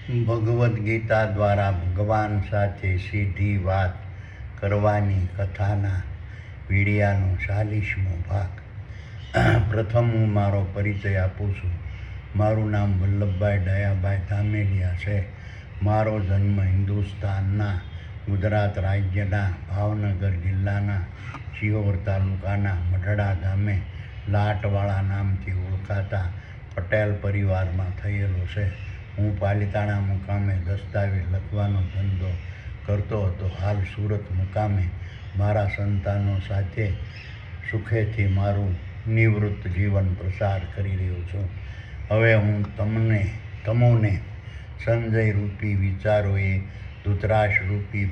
ભગવદ્ ગીતા દ્વારા ભગવાન સાથે સીધી વાત કરવાની કથાના વીડિયાનો 40મો ભાગ. પ્રથમ હું મારો પરિચય આપું છું. મારું નામ વલ્લભભાઈ દયાભાઈ ધામેલિયા છે. મારો જન્મ હિન્દુસ્તાનના ગુજરાત રાજ્યના ભાવનગર જિલ્લાના શિહોર તાલુકાના મઢડા ગામે લાટવાળા નામથી ઓળખાતા પટેલ પરિવારમાં થયેલો છે. હું પાલિતાણા મુકામે દસ્તાવેજ લખવાનો ધંધો કરતો હતો. હાલ સુરત મુકામે મારા સંતાનો સાથે સુખેથી મારું નિવૃત્ત જીવન પ્રસાર કરી રહ્યો છું. હવે હું તમોને સંજય રૂપી વિચારોએ ધૃતરાષ્ટ્ર રૂપી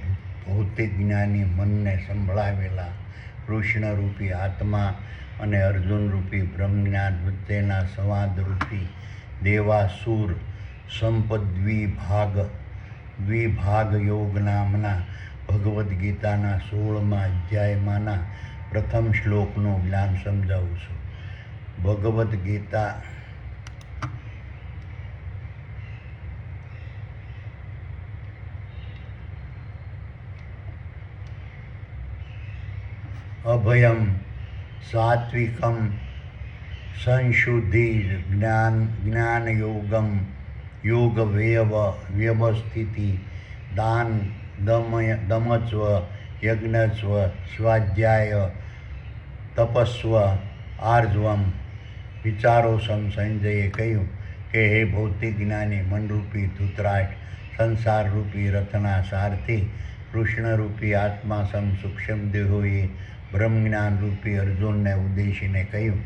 ભૌતિક જ્ઞાની મનને સંભળાવેલા કૃષ્ણ રૂપી આત્મા અને અર્જુન રૂપી બ્રહ્મજ્ઞાન વચ્ચેના સંવાદરૂપી દેવાસુર સંપદ દ્વિભાગ યોગ નામના ભગવદ્ ગીતાના 16મા અધ્યાયમાંના પ્રથમ શ્લોકનું જ્ઞાન સમજાવું છું. ભગવદ્ ગીતા અભયમ સાત્વિકમ સંશુદ્ધિ જ્ઞાનયોગમ યોગ વ્યવસ્થિતિ દાન દમસ્વ યજ્ઞસ્વ સ્વાધ્યાય તપસ્વ આર્જવમ. વિચારો સંજયે કહ્યું કે હે ભૌતિક જ્ઞાની મનરૂપી ધૃતરાષ્ટ્ર, સંસારરૂપી રથના સારથી કૃષ્ણરૂપી આત્મા સૂક્ષ્મ દેહોએ બ્રહ્મજ્ઞાન રૂપી અર્જુનને ઉદ્દેશીને કહ્યું,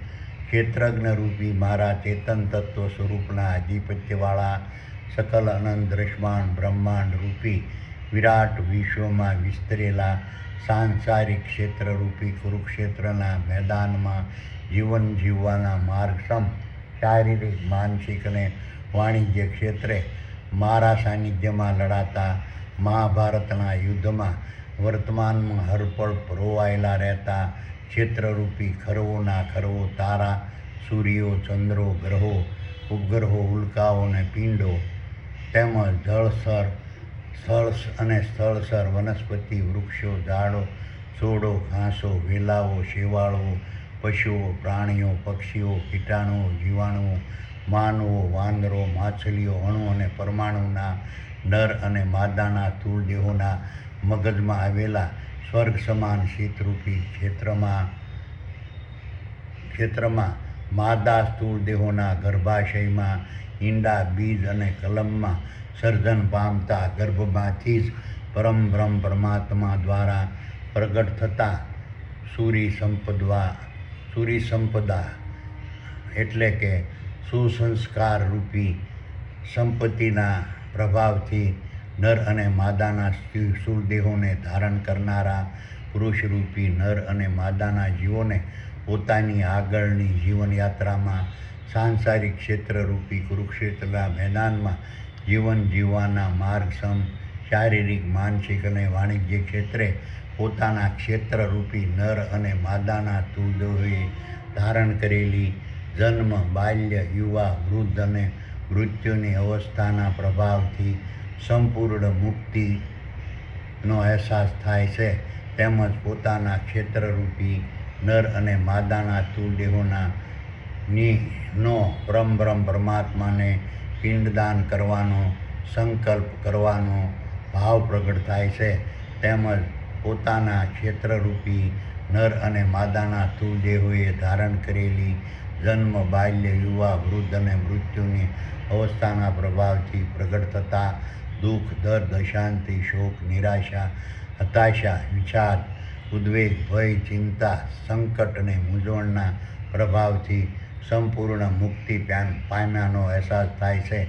ક્ષેત્રજ્ઞ રૂપી મારા ચેતન તત્વ સ્વરૂપના આધિપત્યવાળા સકલ અનંત દ્રશ્યમાન બ્રહ્માંડ રૂપી વિરાટ વિશ્વમાં વિસ્તરેલા સાંસારિક ક્ષેત્રરૂપી કુરુક્ષેત્રના મેદાનમાં જીવન જીવવાના માર્ગસમ શારીરિક, માનસિક અને વાણિજ્ય ક્ષેત્રે મારા સાનિધ્યમાં લડાતા મહાભારતના યુદ્ધમાં વર્તમાનમાં હરપળ પરોવાયેલા રહેતા ક્ષેત્રરૂપી ખરવોના ખરવો તારા, સૂર્યો, ચંદ્રો, ગ્રહો, ઉપગ્રહો, ઉલ્કાઓ અને પિંડો તેમજ સ્થળસર વનસ્પતિ, વૃક્ષો, ઝાડો, છોડો, ઘાસો, વેલાઓ, શેવાળો, પશુઓ, પ્રાણીઓ, પક્ષીઓ, કીટાણુઓ, જીવાણુઓ, માનવો, વાનરો, માછલીઓ, અણુ અને પરમાણુના નર અને માદાના સ્થૂળ દેહોના મગજમાં આવેલા સ્વર્ગ સમાન શીતરૂપી ક્ષેત્રમાં માદા સ્થૂળ દેહોના ગર્ભાશયમાં ઈંડા, બીજ અને કલમમાં સર્જન પામતા ગર્ભમાંથી જ પરમબ્રહ્મ પરમાત્મા દ્વારા પ્રગટ થતા સૂરી સંપદા એટલે કે સુસંસ્કાર રૂપી સંપત્તિના પ્રભાવથી નર અને માદાના સ્થૂળ દેહોને ધારણ કરનારા પુરુષરૂપી નર અને માદાના જીવોને પોતાની આગળની જીવનયાત્રામાં સાંસારિક ક્ષેત્રરૂપી કુરુક્ષેત્રના મેદાનમાં જીવન જીવવાના માર્ગસમ શારીરિક, માનસિક અને વાણિજ્ય ક્ષેત્રે પોતાના ક્ષેત્રરૂપી નર અને માદાના સ્થૂળ દેહોએ ધારણ કરેલી જન્મ, બાલ્ય, યુવા, વૃદ્ધ અને મૃત્યુની અવસ્થાના પ્રભાવથી સંપૂર્ણ મુક્તિનો અહેસાસ થાય છે. તેમજ પોતાના ક્ષેત્રરૂપી નર અને માદાના સ્થૂળ દેહોના પરમબ્રહ્મ પરમાત્માને પિંડદાન કરવાનો સંકલ્પ કરવાનો ભાવ પ્રગટ થાય છે. તેમજ પોતાના ક્ષેત્રરૂપી નર અને માદાના સ્થૂળ દેહોએ ધારણ કરેલી જન્મ, બાલ્ય, યુવા, વૃદ્ધ અને મૃત્યુની અવસ્થાના પ્રભાવથી પ્રગટ થતા દુઃખ, દર્દ, અશાંતિ, શોક, નિરાશા, હતાશા, વિષાદ, ઉદ્વેગ, ભય, ચિંતા, સંકટ અને મૂંઝવણના પ્રભાવથી સંપૂર્ણ મુક્તિ પામ્યાનો અહેસાસ થાય છે.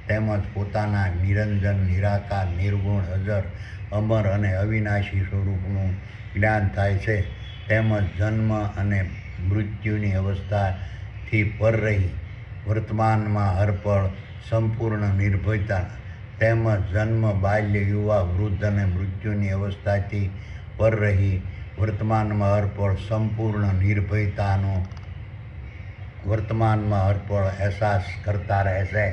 તેમજ પોતાના નિરંજન, નિરાકાર, નિર્ગુણ, અજર, અમર અને અવિનાશી સ્વરૂપનું જ્ઞાન થાય છે. તેમજ જન્મ અને મૃત્યુની અવસ્થાથી પર રહી વર્તમાનમાં હરપળ સંપૂર્ણ નિર્ભયતા તેમજ જન્મ, બાલ્ય, યુવા, વૃદ્ધ અને મૃત્યુની અવસ્થાથી પર રહી વર્તમાનમાં હરપળ સંપૂર્ણ નિર્ભયતાનો અહેસાસ કરતા રહેશે.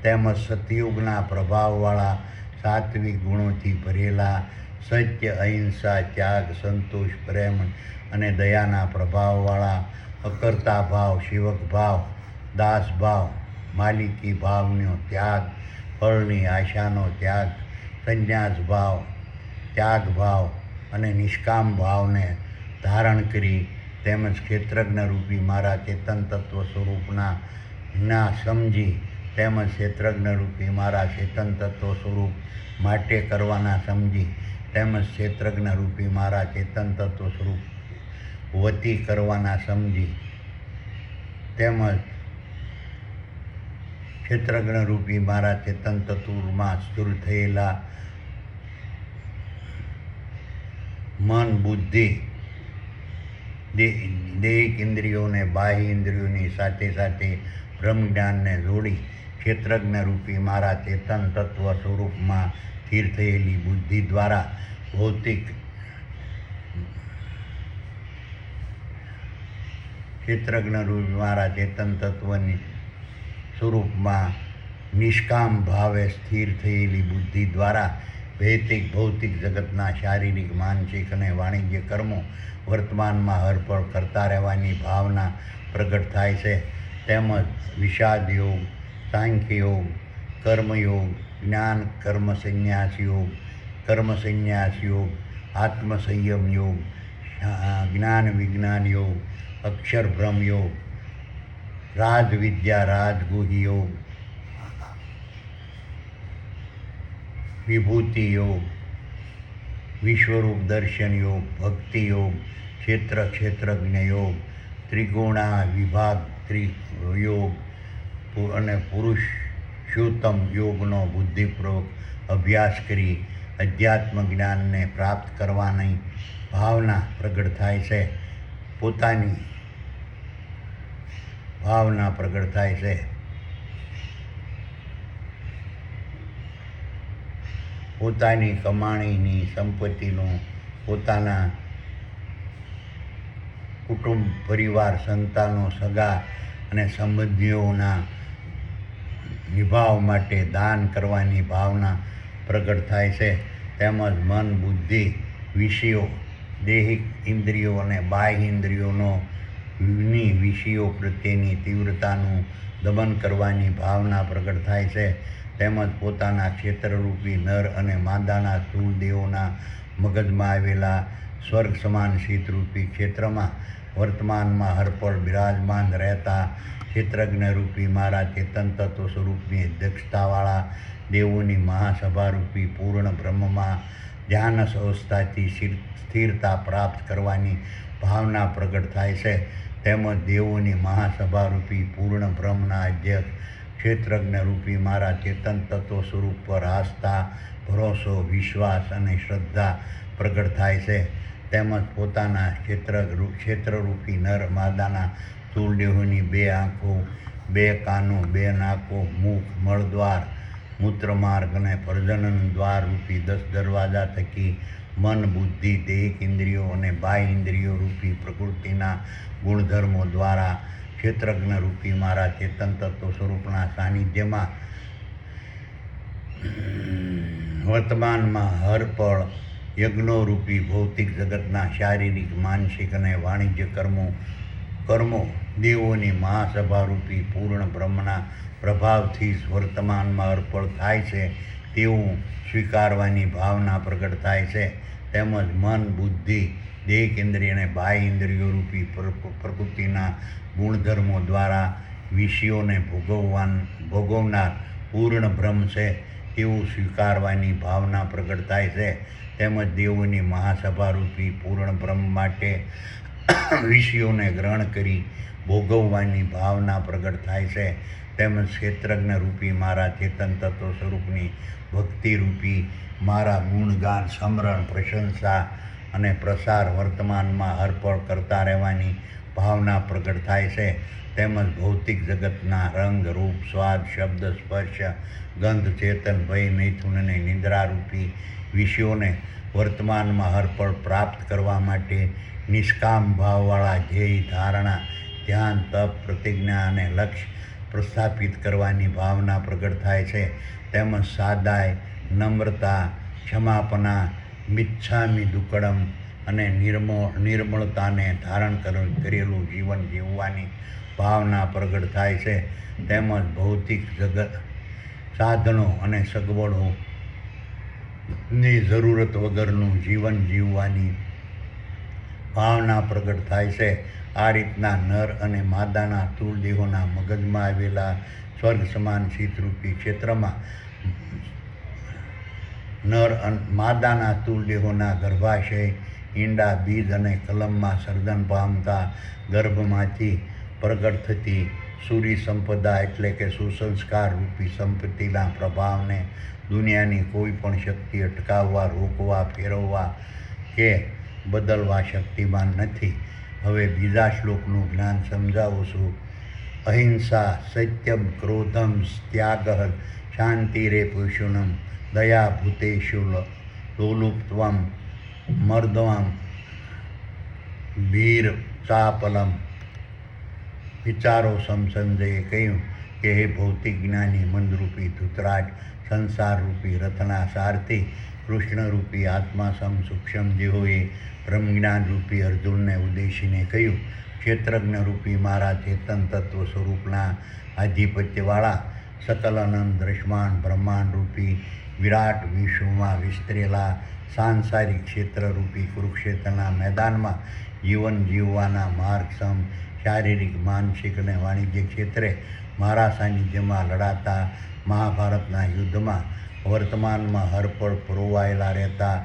તેમજ સતયુગના પ્રભાવવાળા સાત્વિક ગુણોથી ભરેલા સત્ય, અહિંસા, ત્યાગ, સંતોષ, પ્રેમ અને દયાના પ્રભાવવાળા અકર્તા ભાવ, સેવક ભાવ, દાસ ભાવ, માલિકી ભાવનો ત્યાગ, ફળની આશાનો ત્યાગ, સંન્યાસ ભાવ, ત્યાગ ભાવ અને નિષ્કામ ભાવને ધારણ કરી તેમજ ક્ષેત્રજ્ઞ રૂપી મારા ચેતન તત્વ સ્વરૂપના સમજી તેમજ ક્ષેત્રજ્ઞ રૂપી મારા ચેતન તત્વ સ્વરૂપ માટે કરવાના સમજી તેમજ ક્ષેત્રજ્ઞ રૂપી મારા ચેતન તત્વ સ્વરૂપ વતી કરવાના સમજી તેમજ ક્ષેત્રજ્ઞ રૂપી મારા ચેતન તત્વમાં સ્થૂળ થયેલા મન, બુદ્ધિ, દૈહિક ઇન્દ્રિયોને બાહ્ય ઇન્દ્રિયોની સાથે સાથે બ્રહ્મજ્ઞાનને જોડી ક્ષેત્રજ્ઞ રૂપી મારા ચેતન તત્વ સ્વરૂપમાં સ્થિર થયેલી બુદ્ધિ દ્વારા ભૌતિક ક્ષેત્રજ્ઞ રૂપી મારા ચેતન તત્વની સ્વરૂપમાં નિષ્કામ ભાવે સ્થિર થયેલી બુદ્ધિ દ્વારા ભૌતિક જગતના શારીરિક, માનસિક અને વાણિજ્ય કર્મો વર્તમાનમાં હરપળ કરતા રહેવાની ભાવના પ્રગટ થાય છે. તેમજ વિષાદ યોગ, સાંખ્ય યોગ, કર્મયોગ, જ્ઞાન કર્મ સંન્યાસ યોગ, આત્મસંયમ યોગ, જ્ઞાન વિજ્ઞાન યોગ, અક્ષર બ્રહ્મ યોગ, રાજ વિદ્યા રાજગુહ્ય યોગ, વિભૂતિ યોગ, વિશ્વરૂપ દર્શન યોગ, ભક્તિ યોગ, ક્ષેત્રજ્ઞ યોગ, ત્રિગુણા વિભાગ યોગ અને પુરુષોત્તમ યોગનો બુદ્ધિપૂર્વક અભ્યાસ કરી અધ્યાત્મ જ્ઞાનને પ્રાપ્ત કરવાની ભાવના પ્રગટ થાય છે. પોતાની ભાવના પ્રગટ થાય છે. પોતાની કમાણીની સંપત્તિનું પોતાના કુટુંબ, પરિવાર, સંતાનો, સગા અને સંબંધીઓના નિભાવ માટે દાન કરવાની ભાવના પ્રગટ થાય છે. તેમજ મન, બુદ્ધિ, વિષયો, દૈહિક ઇન્દ્રિયો અને બાહ્ય ઇન્દ્રિયોની વિષયો પ્રત્યેની તીવ્રતાનું દમન કરવાની ભાવના પ્રગટ થાય છે. તેમજ પોતાના ક્ષેત્રરૂપી નર અને માદાના સ્થૂળ દેહોના મગજમાં આવેલા સ્વર્ગ સમાન શીતરૂપી ક્ષેત્રમાં વર્તમાનમાં હરપળ બિરાજમાન રહેતા ક્ષેત્રજ્ઞ રૂપી મારા ચેતન તત્વ સ્વરૂપની અધ્યક્ષતાવાળા દેવોની મહાસભારૂપી પૂર્ણ બ્રહ્મમાં ધ્યાન અવસ્થાથી સ્થિરતા પ્રાપ્ત કરવાની ભાવના પ્રગટ થાય છે. તેમજ દેવોની મહાસભારૂપી પૂર્ણ બ્રહ્મના અધ્યક્ષ ક્ષેત્રજ્ઞ રૂપી મારા ચેતન તત્વ સ્વરૂપ પર આસ્થા, ભરોસો, વિશ્વાસ અને શ્રદ્ધા પ્રગટ થાય છે. તેમજ પોતાના ક્ષેત્રરૂપી નર માદાના સ્થૂળ દેહોની 2 આંખો, 2 કાનો, 2 નાકો, મુખ, મળદ્વાર, મૂત્રમાર્ગ અને પ્રજનન દ્વાર રૂપી 10 દરવાજા થકી મન, બુદ્ધિ, દૈહિક ઇન્દ્રિયો અને બાહ્ય ઇન્દ્રિયો રૂપી પ્રકૃતિના ગુણધર્મો દ્વારા ક્ષેત્રજ્ઞ રૂપી મારા ચેતન તત્વ સ્વરૂપના સાનિધ્યમાં વર્તમાનમાં હરપળ યજ્ઞોરૂપી ભૌતિક જગતના શારીરિક, માનસિક અને વાણિજ્ય કર્મો દેવોની મહાસભારૂપી પૂર્ણ બ્રહ્મના પ્રભાવથી જ વર્તમાનમાં અર્પણ થાય છે તેવું સ્વીકારવાની ભાવના પ્રગટ થાય છે. તેમજ મન, બુદ્ધિ, દૈહિક ઇન્દ્રિય અને બાહ્ય ઇન્દ્રિયો રૂપી પ્રકૃતિના ગુણધર્મો દ્વારા વિષયોને ભોગવનાર પૂર્ણ બ્રહ્મ છે તેવું સ્વીકારવાની ભાવના પ્રગટ થાય છે. તેમજ દેવોની મહાસભારૂપી પૂર્ણ બ્રહ્મ માટે વિષયોને ગ્રહણ કરી ભોગવવાની ભાવના પ્રગટ થાય છે. તેમજ ક્ષેત્રજ્ઞ રૂપી મારા ચેતન તત્વ સ્વરૂપની ભક્તિરૂપી મારા ગુણગાન, સ્મરણ, પ્રશંસા અને પ્રસાર વર્તમાનમાં હરપળ કરતા રહેવાની ભાવના પ્રગટ થાય છે. તેમજ ભૌતિક જગતના રંગ, રૂપ, સ્વાદ, શબ્દ, સ્પર્શ, ગંધ, ચેતન, ભય, મૈથુન અને નિદ્રારૂપી વિષયોને વર્તમાનમાં હરપળ પ્રાપ્ત કરવા માટે નિષ્કામ ભાવવાળા ધ્યેય, ધારણા, ધ્યાન, તપ, પ્રતિજ્ઞા અને લક્ષ્ય પ્રસ્થાપિત કરવાની ભાવના પ્રગટ થાય છે. તેમજ સાદાઈ, નમ્રતા, ક્ષમાપના, મિચ્છામિ દુક્કડમ અને નિર્મળતાને ધારણ કરેલું જીવન જીવવાની ભાવના પ્રગટ થાય છે. તેમજ ભૌતિક જગત સાધનો અને સગવડોની જરૂરત વગરનું જીવન જીવવાની ભાવના પ્રગટ થાય છે. આ રીતના નર અને માદાના સ્થૂળ દેહોના મગજમાં આવેલા સ્વર્ગ સમાન શીતરૂપી ક્ષેત્રમાં માદાના સ્થૂળ દેહોના ગર્ભાશય, ઈંડા, બીજ અને કલમમાં સર્જન પામતા ગર્ભમાંથી પ્રગટ થતી સૂરી સંપદા એટલે કે સુસંસ્કાર રૂપી સંપત્તિના પ્રભાવને દુનિયાની કોઈ પણ શક્તિ અટકાવવા, રોકવા, ફેરવવા કે બદલવા શક્તિમાન નથી. હવે બીજા શ્લોકનું જ્ઞાન સમજાવું છું. અહિંસા, સત્યમ, ક્રોધમ, ત્યાગઃ, શાંતિરેપશુનમ, દયા ભૂતેષુ લોલુપ્ત્વમ, મર્દવમ, ભીર ચાપલમ. વિચારો સંજયે કહ્યું કે હે ભૌતિક જ્ઞાની મંદરૂપી ધૃતરાજ, સંસારરૂપી રથના સારથી કૃષ્ણરૂપી આત્મા સૂક્ષ્મ દેહોએ બ્રહ્મજ્ઞાનરૂપી અર્જુનને ઉદ્દેશીને કહ્યું, ક્ષેત્રજ્ઞરૂપી મારા ચેતન તત્વ સ્વરૂપના આધિપત્યવાળા સકલ અનંત દ્રશ્યમાન બ્રહ્માંડરૂપી વિરાટ વિશ્વમાં વિસ્તરેલા સાંસારિક ક્ષેત્રરૂપી કુરુક્ષેત્રના મેદાનમાં જીવન જીવવાના માર્ગસમ શારીરિક, માનસિક અને વાણિજ્ય ક્ષેત્રે મારા સાનિધ્યમાં લડાતા મહાભારતના યુદ્ધમાં વર્તમાનમાં હરપળ પરોવાયેલા રહેતા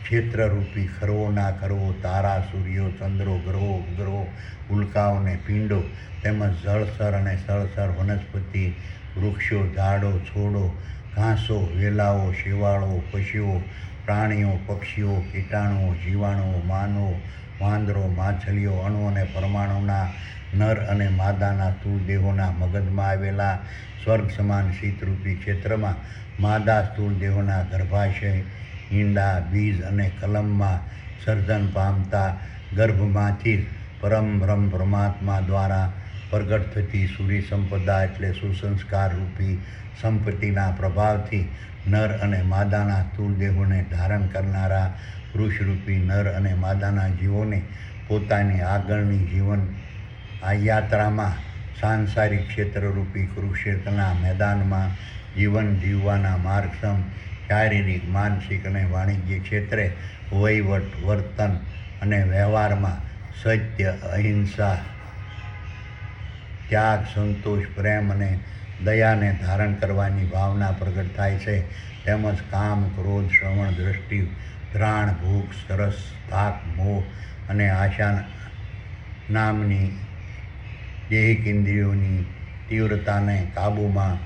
ક્ષેત્રરૂપી ખરવોના ખરવો તારા, સૂર્યો, ચંદ્રો, ગ્રહો, ઉપગ્રહો, ઉલ્કાઓ અને પિંડો તેમજ જળસર અને સ્થળસર વનસ્પતિ, વૃક્ષો, ઝાડો, છોડો, ઘાસો, વેલાઓ, શેવાળો, પશુઓ, પ્રાણીઓ, પક્ષીઓ, કીટાણુઓ, જીવાણુઓ, માનવો, વાંદરો, માછલીઓ, અણુ અને પરમાણુના નર અને માદાના સ્થૂળ દેહોના મગજમાં આવેલા સ્વર્ગ સમાન શીતરૂપી ક્ષેત્રમાં માદા સ્થૂળ દેહોના ગર્ભાશય, ઈંડા, બીજ અને કલમમાં સર્જન પામતા ગર્ભમાંથી પરમ બ્રહ્મ પરમાત્મા દ્વારા પ્રગટ થતી સૂરી સંપદા એટલે સુસંસ્કાર રૂપી સંપત્તિના પ્રભાવથી નર અને માદાના સ્થૂળ દેહોને ધારણ કરનારા પુરુષરૂપી નર અને માદાના જીવોને પોતાની આગળની જીવન આ યાત્રામાં સાંસારિક ક્ષેત્રરૂપી કુરુક્ષેત્રના મેદાનમાં જીવન જીવવાના માર્ગસમ શારીરિક, માનસિક અને વાણિજ્ય ક્ષેત્રે વહીવટ, વર્તન અને વ્યવહારમાં સત્ય, અહિંસા, ત્યાગ, સંતોષ, પ્રેમ અને દયાને ધારણ કરવાની ભાવના પ્રગટ થાય છે. તેમજ કામ, ક્રોધ, શ્રવણ, દ્રષ્ટિ, ઘ્રાણ, ભૂખ, સરસ, થાક, મોહ અને આશા નામની દૈહિક ઇન્દ્રિયોની તીવ્રતાને કાબૂમાં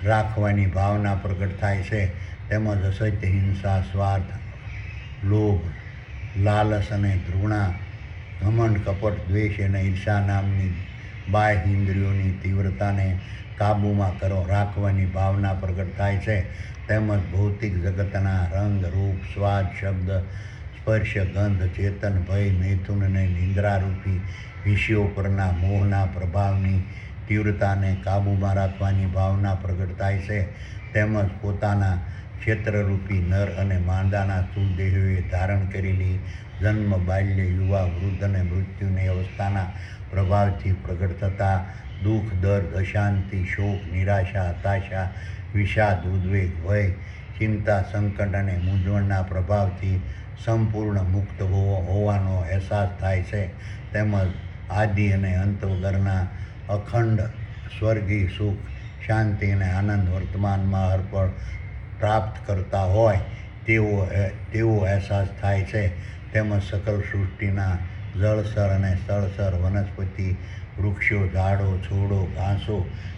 રાખવાની ભાવના પ્રગટ થાય છે. તેમજ અસત્ય, હિંસા, સ્વાર્થ, લોભ, લાલચ અને ઘૃણા, ઘમંડ, કપટ, દ્વેષ અને ઈર્ષા નામની બાહ્ય ઇન્દ્રિયોની તીવ્રતાને કાબૂમાં રાખવાની ભાવના પ્રગટ થાય છે. તેમજ ભૌતિક જગતના રંગ, રૂપ, સ્વાદ, શબ્દ, સ્પર્શ, ગંધ, ચેતન, ભય, મૈથુન અને નિંદ્રારૂપી વિષયો પરના મોહના પ્રભાવની તીવ્રતાને કાબૂમાં રાખવાની ભાવના પ્રગટ થાય છે. તેમજ પોતાના ક્ષેત્રરૂપી નર અને માદાના સ્થૂળ દેહોએ ધારણ કરેલી જન્મ, બાલ્ય, યુવા, વૃદ્ધ અને મૃત્યુની અવસ્થાના પ્રભાવથી પ્રગટ થતા દુઃખ, દર્દ, અશાંતિ, શોક, નિરાશા, હતાશા, વિષાદ, ઉદ્વેગ, ભય, ચિંતા, સંકટ અને મૂંઝવણના પ્રભાવથી સંપૂર્ણ મુક્ત હોવાનો અહેસાસ થાય છે. તેમજ આદિ અને અંત વગરના અખંડ સ્વર્ગીય સુખ, શાંતિ અને આનંદ વર્તમાનમાં અર્પણ પ્રાપ્ત કરતા હોય તેવો અહેસાસ થાય છે. તેમજ સકલ સૃષ્ટિના જળસર અને સ્થળસર વનસ્પતિ, વૃક્ષો, ઝાડો, છોડો, ઘાસો,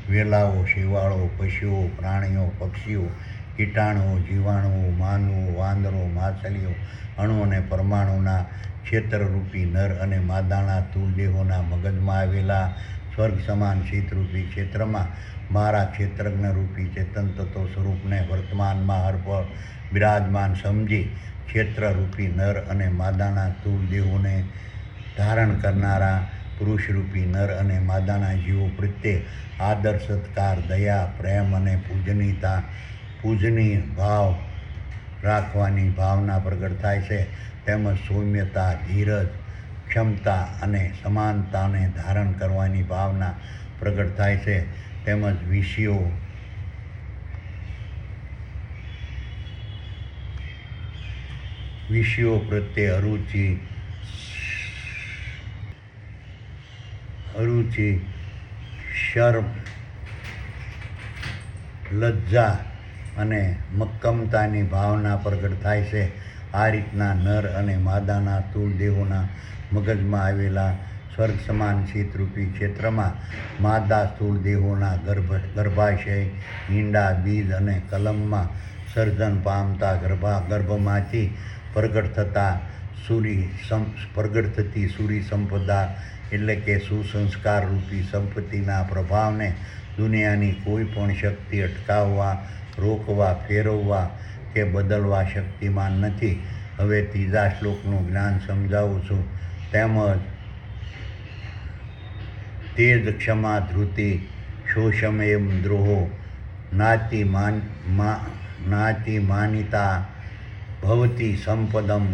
વેલાઓ, શેવાળો, પશુઓ, પ્રાણીઓ, પક્ષીઓ, કીટાણુઓ, જીવાણુઓ, માનવો, વાંદરો, માછલીઓ, અણુ અને પરમાણુના ક્ષેત્રરૂપી નર અને માદાના સ્થૂળ દેહોના મગજમાં આવેલા સ્વર્ગ સમાન શીતરૂપી ક્ષેત્રમાં મારા ક્ષેત્રજ્ઞરૂપી ચેતન તત્વ સ્વરૂપને વર્તમાનમાં હરપળ બિરાજમાન સમજી ક્ષેત્રરૂપી નર અને માદાના સ્થૂળ દેહોને ધારણ કરનારા પુરુષરૂપી નર અને માદાના જીવો પ્રત્યે આદર સત્કાર દયા પ્રેમ અને પૂજનીય ભાવ રાખવાની ભાવના પ્રગટ થાય છે. તેમજ સૌમ્યતા ધીરજ ક્ષમતા અને સમાનતાને ધારણ કરવાની ભાવના પ્રગટ થાય છે. તેમજ વિષયો પ્રત્યે અરુચિ શર્મ લજ્જા અને મક્કમતાની ભાવના પ્રગટ થાય છે. આ રીતના નર અને માદાના સ્થૂળ દેહોના મગજમાં આવેલા સ્વર્ગ સમાન શીતરૂપી ક્ષેત્રમાં માદા સ્થૂળ દેહોના ગર્ભાશય ઈંડા બીજ અને કલમમાં સર્જન પામતા ગર્ભમાંથી પ્રગટ થતી સૂરી સંપદા એટલે કે સુસંસ્કાર રૂપી સંપત્તિના પ્રભાવને દુનિયાની કોઈ પણ શક્તિ અટકાવવા રોકવા ફેરવવા કે બદલવા શક્તિમાન નથી. હવે ત્રીજા શ્લોકનું જ્ઞાન સમજાવું છું. તેમજ તેજ ક્ષમા ધૃતિ શોષમેમ દ્રોહો નાતિ માનિતા ભવતી સંપદમ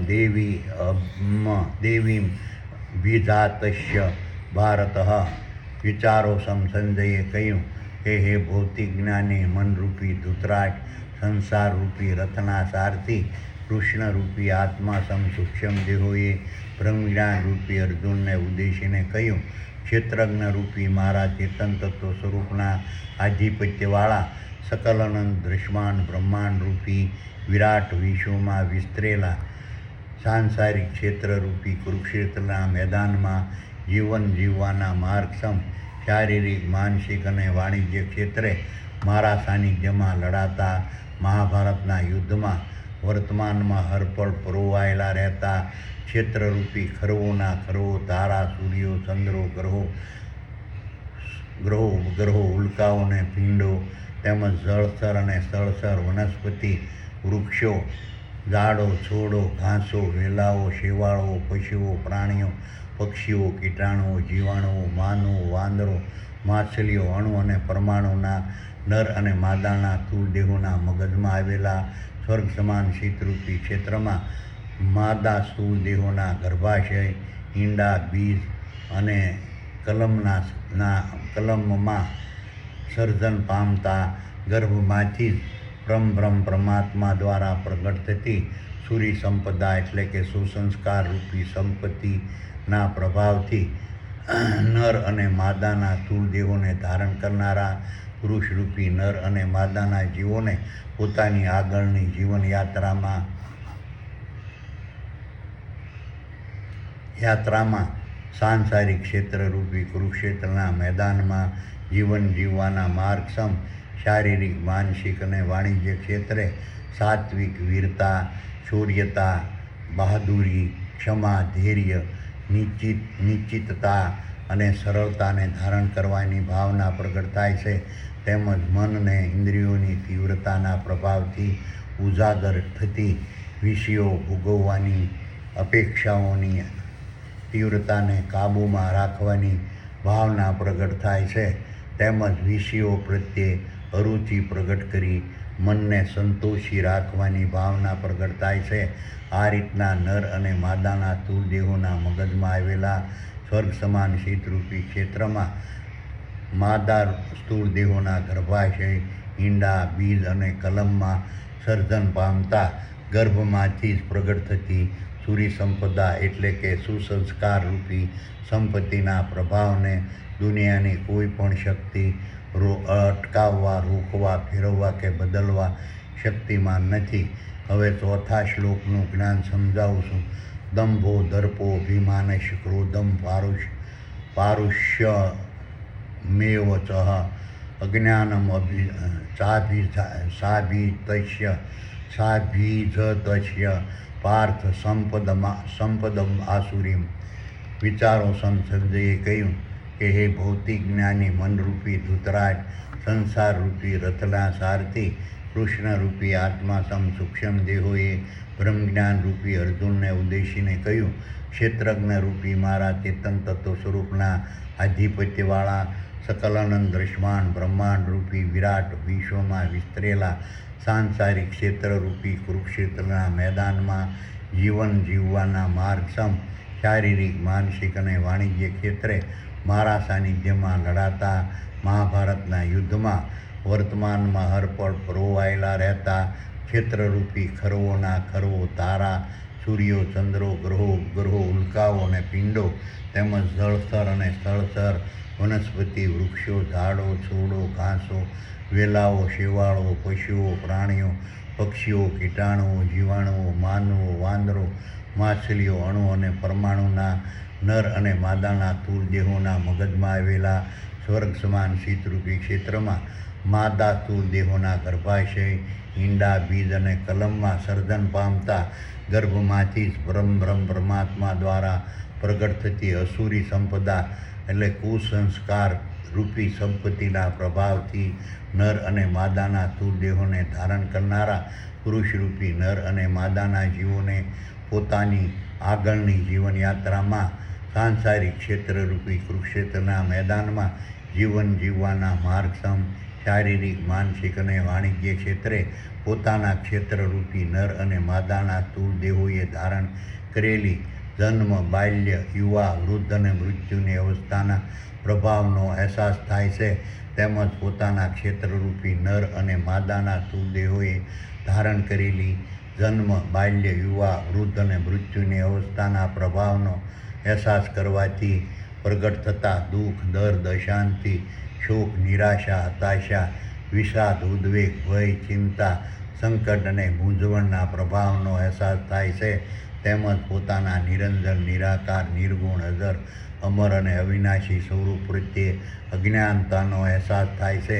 દેવીમ વિધાતસ્ય ભારત. વિચારો સંજયે કહ્યું કે હે ભૌતિક જ્ઞાની મનરૂપી ધૃતરાષ્ટ્ર, સંસારરૂપી રથના સારથી કૃષ્ણરૂપી આત્મા સૂક્ષ્મ દેહોએ બ્રહ્મજ્ઞાનરૂપી અર્જુનને ઉદ્દેશીને કહ્યું, ક્ષેત્રજ્ઞરૂપી મારા ચેતન તત્વ સ્વરૂપના આધિપત્યવાળા સકલનંદ દૃશ્યમાન બ્રહ્માંડરૂપી વિરાટ વિશ્વમાં વિસ્તરેલા સાંસારિક ક્ષેત્રરૂપી કુરુક્ષેત્રના મેદાનમાં જીવન જીવવાના માર્ગસમ શારીરિક માનસિક અને વાણિજ્ય ક્ષેત્રે મારા સાનિધ્યમાં લડાતા મહાભારતના યુદ્ધમાં વર્તમાનમાં હરપળ પરોવાયેલા રહેતા ક્ષેત્રરૂપી ખરવોના ખરવો તારા સૂર્યો ચંદ્રો ગ્રહો ઉલ્કાઓ અને પિંડો તેમજ જળચર અને સ્થળચર વનસ્પતિ વૃક્ષો ઝાડો છોડો ઘાસો વેલાઓ શેવાળો પશુઓ પ્રાણીઓ પક્ષીઓ કીટાણુઓ જીવાણુઓ માનવો વાંદરો માછલીઓ અણુ અને પરમાણુના નર અને માદાના સ્થૂળ દેહોના મગજમાં આવેલા સ્વર્ગ સમાન શીતરૂપી ક્ષેત્રમાં માદા સ્થૂળ દેહોના ગર્ભાશય ઈંડા બીજ અને કલમમાં સર્જન પામતા ગર્ભમાંથી જ બ્રહ્મ પરમાત્મા દ્વારા પ્રગટ થતી સૂરી સંપદા એટલે કે સુસંસ્કાર રૂપી સંપત્તિના પ્રભાવથી નર અને માદાના સ્થૂળ દેહોને ધારણ કરનારા પુરુષરૂપી નર અને માદાના જીવોને પોતાની આગળની જીવન યાત્રામાં સાંસારિક ક્ષેત્રરૂપી કુરુક્ષેત્રના મેદાનમાં જીવન જીવવાના માર્ગસમ શારીરિક માનસિક અને વાણિજ્ય ક્ષેત્રે સાત્વિક વીરતા શૌર્યતા બહાદુરી ક્ષમા ધૈર્ય નિશ્ચિતતા અને સરળતાને ધારણ કરવાની ભાવના પ્રગટ થાય છે. તેમજ મનને ઇન્દ્રિયોની તીવ્રતાના પ્રભાવથી ઉજાગર થતી વિષયો ભોગવવાની અપેક્ષાઓની તીવ્રતાને કાબૂમાં રાખવાની ભાવના પ્રગટ થાય છે. તેમજ વિષયો પ્રત્યે અરુચિ પ્રગટ કરી મનને સંતોષી રાખવાની ભાવના પ્રગટ થાય છે. આ રીતના નર અને માદાના સ્થૂળ દેહોના મગજમાં આવેલા સ્વર્ગ સમાન શીતરૂપી ક્ષેત્રમાં માદા સ્થૂળ દેહોના ગર્ભાશય ઈંડા બીજ અને કલમમાં સર્જન પામતા ગર્ભમાંથી જ પ્રગટ થતી સૂરી સંપદા એટલે કે સુસંસ્કાર રૂપી સંપત્તિના પ્રભાવને દુનિયાની કોઈ પણ શક્તિ અટકાવવા રોકવા ફેરવવા કે બદલવા શક્તિમાન નથી. હવે ચોથા શ્લોકનું જ્ઞાન સમજાવું છું. દંભો દર્પો અભિમાનશ ક્રોધમ પારુષ્યમેવ ચ અજ્ઞાનમ સાભીજતસ્ય પાર્થ સંપદમ આસુરીમ. વિચારો સંજયે કહ્યું કે હે ભૌતિક જ્ઞાની મનરૂપી ધૃતરાજ, સંસારરૂપી રથના સારથી કૃષ્ણરૂપી આત્મા સમ સૂક્ષ્મ દેહોએ બ્રહ્મજ્ઞાન રૂપી અર્જુનને ઉદ્દેશીને કહ્યું, ક્ષેત્રજ્ઞ રૂપી મારા ચેતન તત્વ સ્વરૂપના આધિપત્યવાળા સકલાનંદ દ્રશ્યમાન બ્રહ્માંડ રૂપી વિરાટ વિશ્વમાં વિસ્તરેલા સાંસારિક ક્ષેત્રરૂપી કુરુક્ષેત્રના મેદાનમાં જીવન જીવવાના માર્ગસમ શારીરિક માનસિક અને વાણિજ્ય ક્ષેત્રે મારા સાનિધ્યમાં લડાતા મહાભારતના યુદ્ધમાં વર્તમાનમાં હરપળ પરોવાયેલા રહેતા ક્ષેત્રરૂપી ખરવોના ખરવો તારા સૂર્યો ચંદ્રો ગ્રહો ઉલ્કાઓ અને પિંડો તેમજ જળસ્તર અને સ્થળસ્તર વનસ્પતિ વૃક્ષો ઝાડો છોડો ઘાસો વેલાઓ શેવાળો પશુઓ પ્રાણીઓ પક્ષીઓ કીટાણુઓ જીવાણુઓ માનવો વાંદરો માછલીઓ અણુ અને પરમાણુના નર અને માદાના સ્થૂળ દેહોના મગજમાં આવેલા સ્વર્ગ સમાન શીતરૂપી ક્ષેત્રમાં માદા સ્થૂળ દેહોના ગર્ભાશય ઈંડા બીજ અને કલમમાં સર્જન પામતા ગર્ભમાંથી જ બ્રહ્મ પરમાત્મા દ્વારા પ્રગટ થતી અસુરી સંપદા એટલે કુસંસ્કાર રૂપી સંપત્તિના પ્રભાવથી નર અને માદાના સ્થૂળ દેહોને ધારણ કરનારા પુરુષરૂપી નર અને માદાના જીવોને પોતાની આગળની જીવનયાત્રામાં સાંસારિક ક્ષેત્રરૂપી કુરુક્ષેત્રના મેદાનમાં જીવન જીવવાના માર્ગસમ શારીરિક માનસિક અને વાણિજ્ય ક્ષેત્રે પોતાના ક્ષેત્રરૂપી નર અને માદાના સ્થૂળ દેહોએ ધારણ કરેલી જન્મ બાલ્ય યુવા વૃદ્ધ અને મૃત્યુની અવસ્થાના પ્રભાવનો અહેસાસ થાય છે. તેમજ પોતાના ક્ષેત્રરૂપી નર અને માદાના સ્થૂળ દેહોએ ધારણ કરેલી જન્મ બાલ્ય યુવા વૃદ્ધ અને મૃત્યુની અવસ્થાના પ્રભાવનો અહેસાસ કરવાથી પ્રગટ થતા દુઃખ દર્દ અશાંતિ શોક નિરાશા હતાશા વિષાદ ઉદ્વેગ ભય ચિંતા સંકટ અને મૂંઝવણના પ્રભાવનો અહેસાસ થાય છે. તેમજ પોતાના નિરંજન નિરાકાર નિર્ગુણ અજર અમર અને અવિનાશી સ્વરૂપ પ્રત્યે અજ્ઞાનતાનો અહેસાસ થાય છે.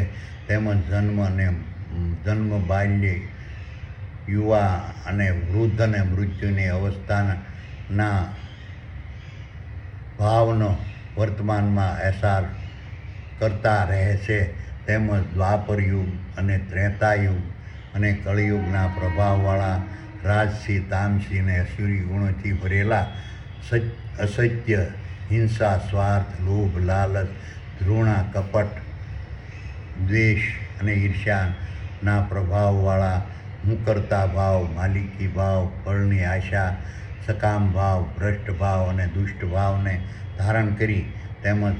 તેમજ જન્મ બાલ્ય યુવા અને વૃદ્ધ અને મૃત્યુની અવસ્થાના ભાવનો વર્તમાનમાં અહેસાસ કરતા રહે છે. તેમજ દ્વાપર યુગ અને ત્રેતાયુગ અને કળિયુગના પ્રભાવવાળા રાજસી તામસી અને અસુરી ગુણોથી ભરેલા અસત્ય હિંસા સ્વાર્થ લોભ લાલચ ધૃણા કપટ દ્વેષ અને ઈર્ષ્યાના પ્રભાવવાળા મુકરતા ભાવ માલિકી ભાવ ફળની આશા સકામ ભાવ ભ્રષ્ટ ભાવ અને દુષ્ટ ભાવને ધારણ કરી તેમજ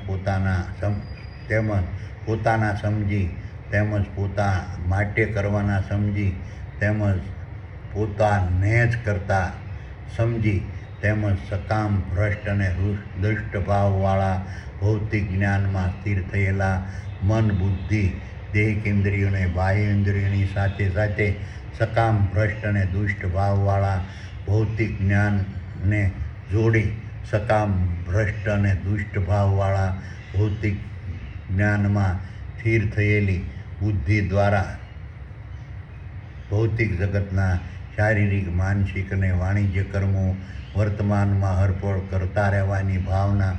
પોતાના સમજી તેમજ પોતા માટે કરવાના સમજી તેમજ પોતાને જ કરતા સમજી તેમજ સકામ ભ્રષ્ટ અને દુષ્ટ ભાવવાળા ભૌતિક જ્ઞાનમાં સ્થિર થયેલા મન બુદ્ધિ દેહિક ઇન્દ્રિયોને બાહ્ય ઇન્દ્રિયોની સાથે સાથે સકામ ભ્રષ્ટ અને દુષ્ટ ભાવવાળા ભૌતિક જ્ઞાનને જોડી સકામ ભ્રષ્ટ અને દુષ્ટ ભાવવાળા ભૌતિક જ્ઞાનમાં સ્થિર થયેલી બુદ્ધિ દ્વારા ભૌતિક જગતના શારીરિક માનસિક અને વાણિજ્ય કર્મો વર્તમાનમાં હરપળ કરતા રહેવાની ભાવના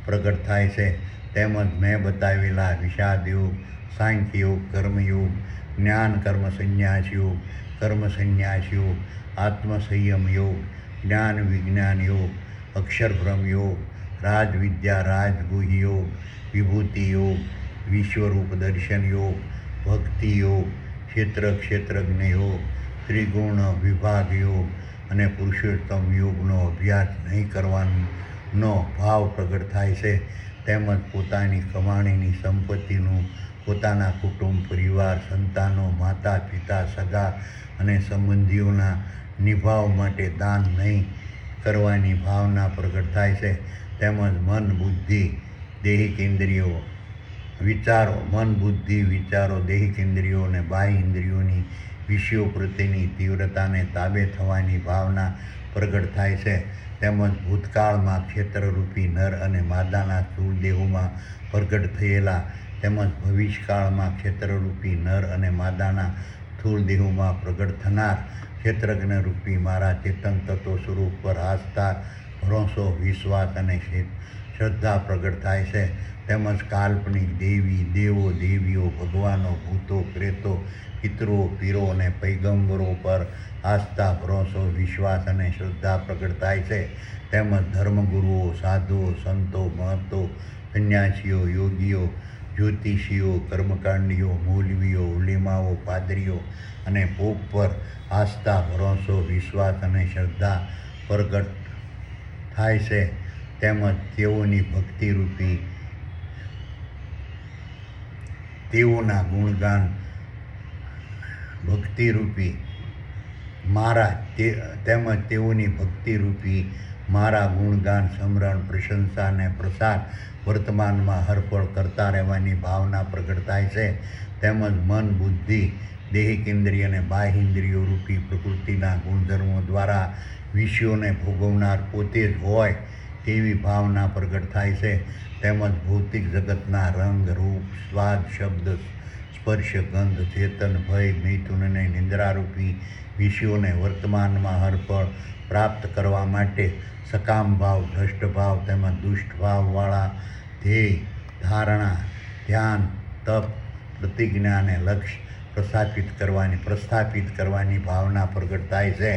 પ્રગટ થાય છે. તેમજ મેં બતાવેલા વિષાદ યોગ સાંખ્ય યોગ કર્મયોગ જ્ઞાન કર્મ સંન્યાસ યોગ કર્મ સંન્યાસ યોગ આત્મસંયમ યોગ જ્ઞાન વિજ્ઞાન યોગ અક્ષરભ્રમ યોગ રાજવિદ્યા રાજગુહ્ય યોગ વિભૂતિ યોગ વિશ્વરૂપ દર્શન યોગ ભક્તિ યોગ ક્ષેત્રજ્ઞ યોગ ત્રિગુણ વિભાગ યોગ અને પુરુષોત્તમ યોગનો અભ્યાસ નહીં કરવાનો ભાવ પ્રગટ થાય છે. તેમજ પોતાની કમાણીની સંપત્તિનું પોતાના કુટુંબ પરિવાર સંતાનો માતા પિતા સગા અને સંબંધીઓના નિભાવ માટે દાન નહીં કરવાની ભાવના પ્રગટ થાય છે. તેમજ મન બુદ્ધિ દૈહિક ઇન્દ્રિયો વિચારો દૈહિક ઇન્દ્રિયો અને બાહ્ય ઇન્દ્રિયોની વિષયો પ્રત્યેની તીવ્રતાને તાબે થવાની ભાવના પ્રગટ થાય છે. તેમજ ભૂતકાળમાં ક્ષેત્રરૂપી નર અને માદાના સ્થૂળ દેહોમાં પ્રગટ થયેલા તેમજ ભવિષ્યકાળમાં ક્ષેત્રરૂપી નર અને માદાના સ્થૂળ દેહોમાં પ્રગટ થનાર ક્ષેત્રજ્ઞરૂપી મારા ચેતન તત્વ સ્વરૂપ પર આસ્થા ભરોસો વિશ્વાસ અને શ્રદ્ધા પ્રગટ થાય છે. તેમજ કાલ્પનિક દેવી દેવો દેવીઓ ભગવાનો ભૂતો પ્રેતો પિતૃઓ પીરો અને પૈગંબરો પર આસ્થા ભરોસો વિશ્વાસ અને શ્રદ્ધા પ્રગટ થાય છે. તેમજ ધર્મગુરુઓ સાધુઓ સંતો મહંતો સંન્યાસીઓ યોગીઓ જ્યોતિષીઓ કર્મકાંડીઓ મૌલવીઓ ઉલેમાઓ પાદરીઓ અને પોપ પર આસ્થા ભરોસો વિશ્વાસ અને શ્રદ્ધા પ્રગટ થાય છે. તેમજ તેઓના ગુણગાન ભક્તિરૂપી મારા ગુણગાન સ્મરણ પ્રશંસા અને પ્રસાદ વર્તમાનમાં હરપળ કરતા રહેવાની ભાવના પ્રગટ થાય છે. તેમજ મન બુદ્ધિ દેહિક ઇન્દ્રિય અને બાહ્ય ઇન્દ્રિયો રૂપી પ્રકૃતિના ગુણધર્મો દ્વારા વિષયોને ભોગવનાર પોતે જ હોય તેવી ભાવના પ્રગટ થાય છે. તેમજ ભૌતિક જગતના રંગ રૂપ સ્વાદ શબ્દ સ્પર્શ ગંધ ચેતન ભય મૈથુન અને નિંદ્રારૂપી વિષયોને વર્તમાનમાં હરપળ પ્રાપ્ત કરવા માટે સકામ ભાવ દ્રષ્ટ ભાવ તેમજ દુષ્ટ ભાવવાળા ધ્યેય ધારણા ધ્યાન તપ પ્રતિજ્ઞા અને લક્ષ્ય પ્રસ્થાપિત કરવાની ભાવના પ્રગટ થાય છે.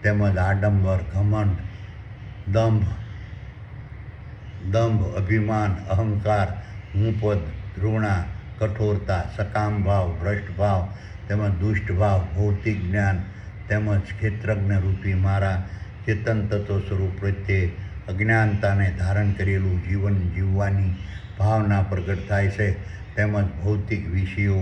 તેમજ આડંબર ઘમંડ દંભ અભિમાન અહંકાર હુંપદ ધૃણા કઠોરતા સકામ ભાવ ભ્રષ્ટ ભાવ તેમજ દુષ્ટ ભાવ ભૌતિક જ્ઞાન તેમજ ક્ષેત્રજ્ઞ રૂપી મારા ચેતન તત્વ સ્વરૂપ પ્રત્યે અજ્ઞાનતાને ધારણ કરેલું જીવન જીવવાની ભાવના પ્રગટ થાય છે. તેમજ ભૌતિક વિષયો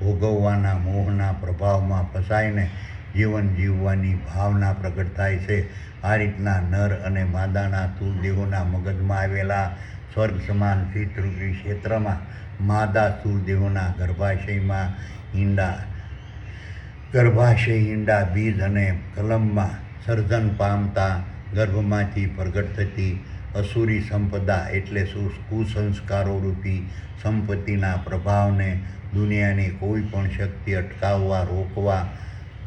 ભોગવવાના મોહના પ્રભાવમાં ફસાઈને જીવન જીવવાની ભાવના પ્રગટ થાય છે. આ રીતના નર અને માદાના સ્થૂળ દેહોના મગજમાં આવેલા સ્વર્ગ સમાન ચિત્તરૂપી ક્ષેત્રમાં માદા સ્થૂળ દેહોના ગર્ભાશય ઈંડા બીજ અને કલમમાં સર્જન પામતા ગર્ભમાંથી પ્રગટ થતી અસુરી સંપદા એટલે કુસંસ્કારો રૂપી સંપત્તિના પ્રભાવને દુનિયાની કોઈ પણ શક્તિ અટકાવવા રોકવા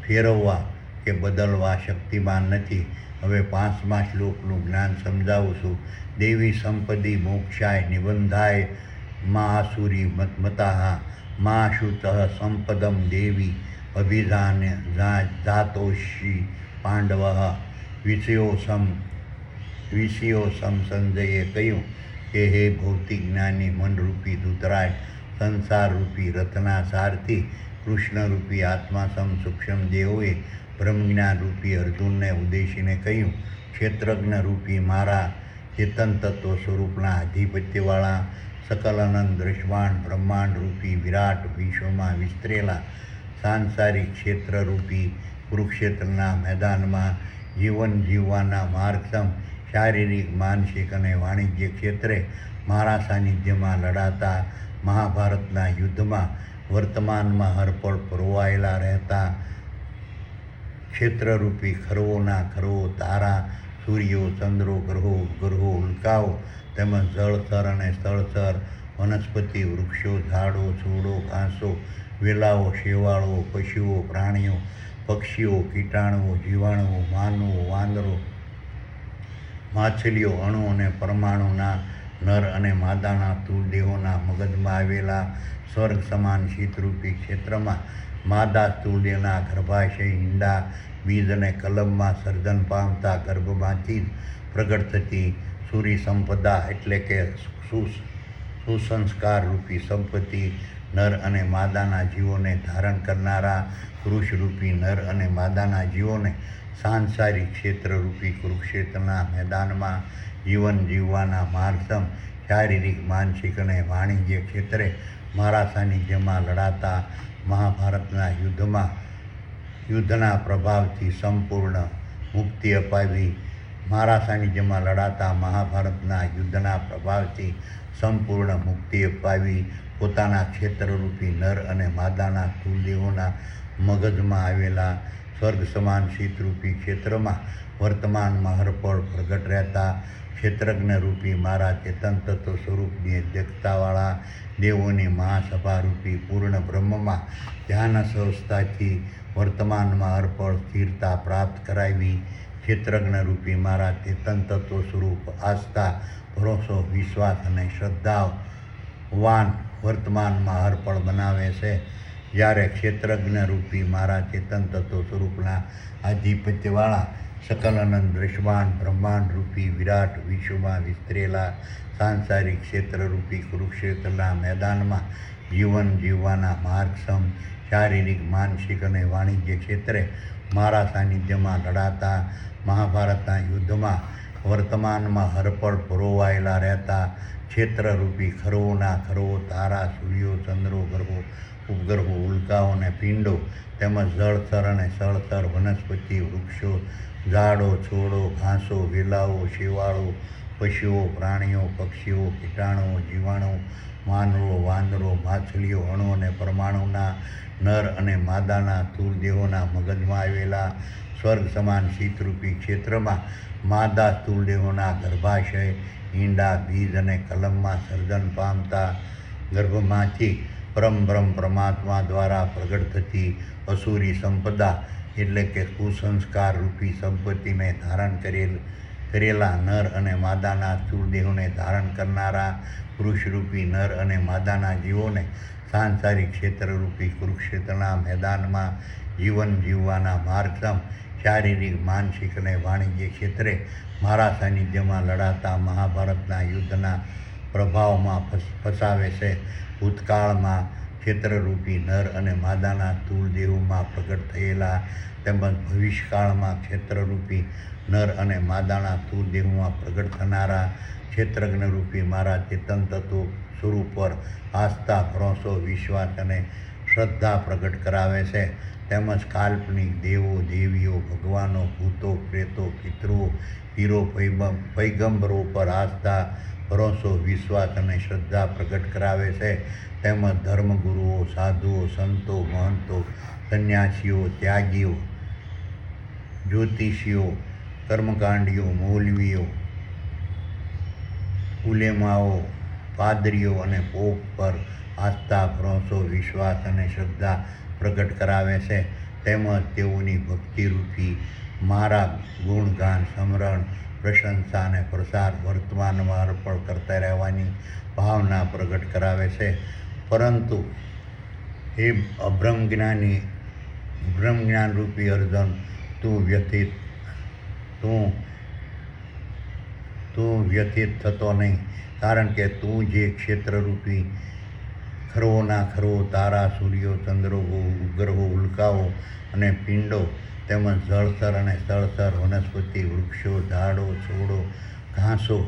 ફેરવવા કે બદલવા શક્તિમાન નથી. હવે 5મા શ્લોકનું જ્ઞાન સમજાવું છું. દેવી સંપદી મોક્ષાય નિબંધાય મા આસુરી મતાઃ મા શુતઃ સંપદમ દેવી અભિધાન્ય જાતોષી પાંડવઃ વિષયો સંજયે કહ્યું કે હે ભૌતિક જ્ઞાની મનરૂપી ધૂતરાજ સંસારરૂપી રથના સારથી કૃષ્ણરૂપી આત્મા સૂક્ષ્મ દેવોએ બ્રહ્મજ્ઞાન રૂપી અર્જુનને ઉદ્દેશીને કહ્યું ક્ષેત્રજ્ઞ રૂપી મારા ચેતન તત્વ સ્વરૂપના આધિપત્યવાળા સકલ અનંત દ્રષ્ટાંત બ્રહ્માંડ રૂપી વિરાટ વિશ્વમાં વિસ્તરેલા સાંસારિક ક્ષેત્રરૂપી કુરુક્ષેત્રના મેદાનમાં જીવન જીવવાના માર્ગસમ શારીરિક માનસિક અને વાણિજ્ય ક્ષેત્રે મારા સાનિધ્યમાં લડાતા મહાભારતના યુદ્ધમાં વર્તમાનમાં હરપળ પરોવાયેલા રહેતા ક્ષેત્રરૂપી ખરવોના ખરવો તારા સૂર્યો ચંદ્રો ગ્રહો ઉલ્કાઓ તેમજ જળચર અને સ્થળચર વનસ્પતિ વૃક્ષો ઝાડો છોડો ઘાસો વેલાઓ શેવાળો પશુઓ પ્રાણીઓ પક્ષીઓ કીટાણુઓ જીવાણુઓ માનવો વાંદરો માછલીઓ અણુ અને પરમાણુના નર અને માદાના સ્થૂળ દેહોના મગજમાં આવેલા સ્વર્ગ સમાન શીતરૂપી ક્ષેત્રમાં માદા સ્થૂળ દેહના ગર્ભાશય ઈંડા બીજ અને કલમમાં સર્જન પામતા ગર્ભમાંથી જ પ્રગટ થતી સૂરી સંપદા એટલે કે સુસંસ્કાર રૂપી સંપત્તિ નર અને માદાના જીવોને ધારણ કરનારા પુરુષરૂપી નર અને માદાના જીવોને સાંસારિક ક્ષેત્રરૂપી કુરુક્ષેત્રના મેદાનમાં જીવન જીવવાના માર્ગસમ શારીરિક માનસિક અને વાણિજ્ય ક્ષેત્રે મારા સાનિધ્યમાં લડાતા મહાભારતના યુદ્ધના પ્રભાવથી સંપૂર્ણ મુક્તિ અપાવી મારા સાનિધ્યમાં લડાતા મહાભારતના યુદ્ધના પ્રભાવથી સંપૂર્ણ મુક્તિ અપાવી પોતાના ક્ષેત્રરૂપી નર અને માદાના સ્થૂળ દેહોના મગજમાં આવેલા સ્વર્ગ સમાન શીતરૂપી ક્ષેત્રમાં વર્તમાનમાં હરપળ પ્રગટ રહેતા ક્ષેત્રજ્ઞ રૂપી મારા ચેતન તત્વ સ્વરૂપની અધ્યક્ષતાવાળા દેવોની મહાસભારૂપી પૂર્ણ બ્રહ્મમાં ધ્યાન સંસ્થાથી વર્તમાનમાં હરપળ સ્થિરતા પ્રાપ્ત કરાવી ક્ષેત્રજ્ઞ રૂપી મારા ચેતન તત્વ સ્વરૂપ આસ્થા, ભરોસો, વિશ્વાસ અને શ્રદ્ધાવાન વર્તમાનમાં હરપળ બનાવે છે. જ્યારે ક્ષેત્રજ્ઞ રૂપી મારા ચેતન તત્વ સ્વરૂપના આધિપત્યવાળા સકલ અનંત દ્રશ્યમાન બ્રહ્માંડ રૂપી વિરાટ વિશ્વમાં વિસ્તરેલા સાંસારિક ક્ષેત્રરૂપી કુરુક્ષેત્રના મેદાનમાં જીવન જીવવાના માર્ગસમ શારીરિક, માનસિક અને વાણિજ્ય ક્ષેત્રે મારા સાનિધ્યમાં લડાતા મહાભારતના યુદ્ધમાં વર્તમાનમાં હરપળ પરોવાયેલા રહેતા ક્ષેત્રરૂપી ખરવોના ખરવો તારા, સૂર્યો, ચંદ્રો, ગ્રહો, ઉપગ્રહો, ઉલ્કાઓ અને પિંડો તેમજ જળચર અને સ્થળચર વનસ્પતિ, વૃક્ષો, ઝાડો, છોડો, ઘાસો, વેલાઓ, શેવાળો, પશુઓ, પ્રાણીઓ, પક્ષીઓ, કીટાણુઓ, જીવાણુઓ, માનવો, વાંદરો, માછલીઓ, અણુ અને પરમાણુના નર અને માદાના સ્થૂળ દેહોના મગજમાં આવેલા સ્વર્ગ સમાન શીતરૂપી ક્ષેત્રમાં માદા સ્થૂળ દેહોના ગર્ભાશય, ઈંડા, બીજ અને કલમમાં સર્જન પામતા ગર્ભમાંથી પરમબ્રહ્મ પરમાત્મા દ્વારા પ્રગટ થતી અસુરી સંપદા એટલે કે કુસંસ્કાર રૂપી સંપત્તિને ધારણ કરેલા નર અને માદાના સ્થૂળ દેહોને ધારણ કરનારા પુરુષરૂપી નર અને માદાના જીવોને સાંસારિક ક્ષેત્રરૂપી કુરુક્ષેત્રના મેદાનમાં જીવન જીવવાના માર્ગસમ શારીરિક, માનસિક અને વાણિજ્ય ક્ષેત્રે મારા સાનિધ્યમાં લડાતા મહાભારતના યુદ્ધના પ્રભાવમાં ફસાવે છે. ભૂતકાળમાં ક્ષેત્રરૂપી નર અને માદાના સ્થૂળ દેહોમાં પ્રગટ થયેલા તેમજ ભવિષ્યકાળમાં ક્ષેત્રરૂપી નર અને માદાના સ્થૂળ દેહોમાં પ્રગટ થનારા ક્ષેત્રજ્ઞ રૂપી મારા ચેતન તત્વ સ્વરૂપ પર આસ્થા, ભરોસો, વિશ્વાસ અને શ્રદ્ધા પ્રગટ કરાવે છે. તેમજ કાલ્પનિક દેવો, દેવીઓ, ભગવાનો, ભૂતો, પ્રેતો, પિતૃઓ, પીરો, પૈગંબરો પર આસ્થા, ભરોસો, વિશ્વાસ અને શ્રદ્ધા પ્રગટ કરાવે છે. તેમજ ધર્મગુરુઓ, સાધુઓ, સંતો, મહંતો, સંન્યાસીઓ, ત્યાગીઓ, જ્યોતિષીઓ, કર્મકાંડીઓ, મૌલવીઓ, ઉલેમાઓ, પાદરીઓ અને પોપ પર આસ્થા, ભરોસો, વિશ્વાસ અને શ્રદ્ધા પ્રગટ કરાવે છે. તેમજ તેઓની ભક્તિરૂપી મારા ગુણગાન, સ્મરણ, પ્રશંસા અને પ્રસાર વર્તમાનમાં અર્પણ કરતા રહેવાની ભાવના પ્રગટ કરાવે છે. પરંતુ હે બ્રહ્મજ્ઞાનરૂપી અર્જુન, તું વ્યથિત થતો નહીં, કારણ કે તું જે ક્ષેત્રરૂપી ખરવોના ખરવો તારા, સૂર્યો, ચંદ્રો, ઉપગ્રહો, ઉલ્કાઓ અને પિંડો તેમજ જળચર અને સ્થળચર વનસ્પતિ, વૃક્ષો, ઝાડો, છોડો, ઘાસો,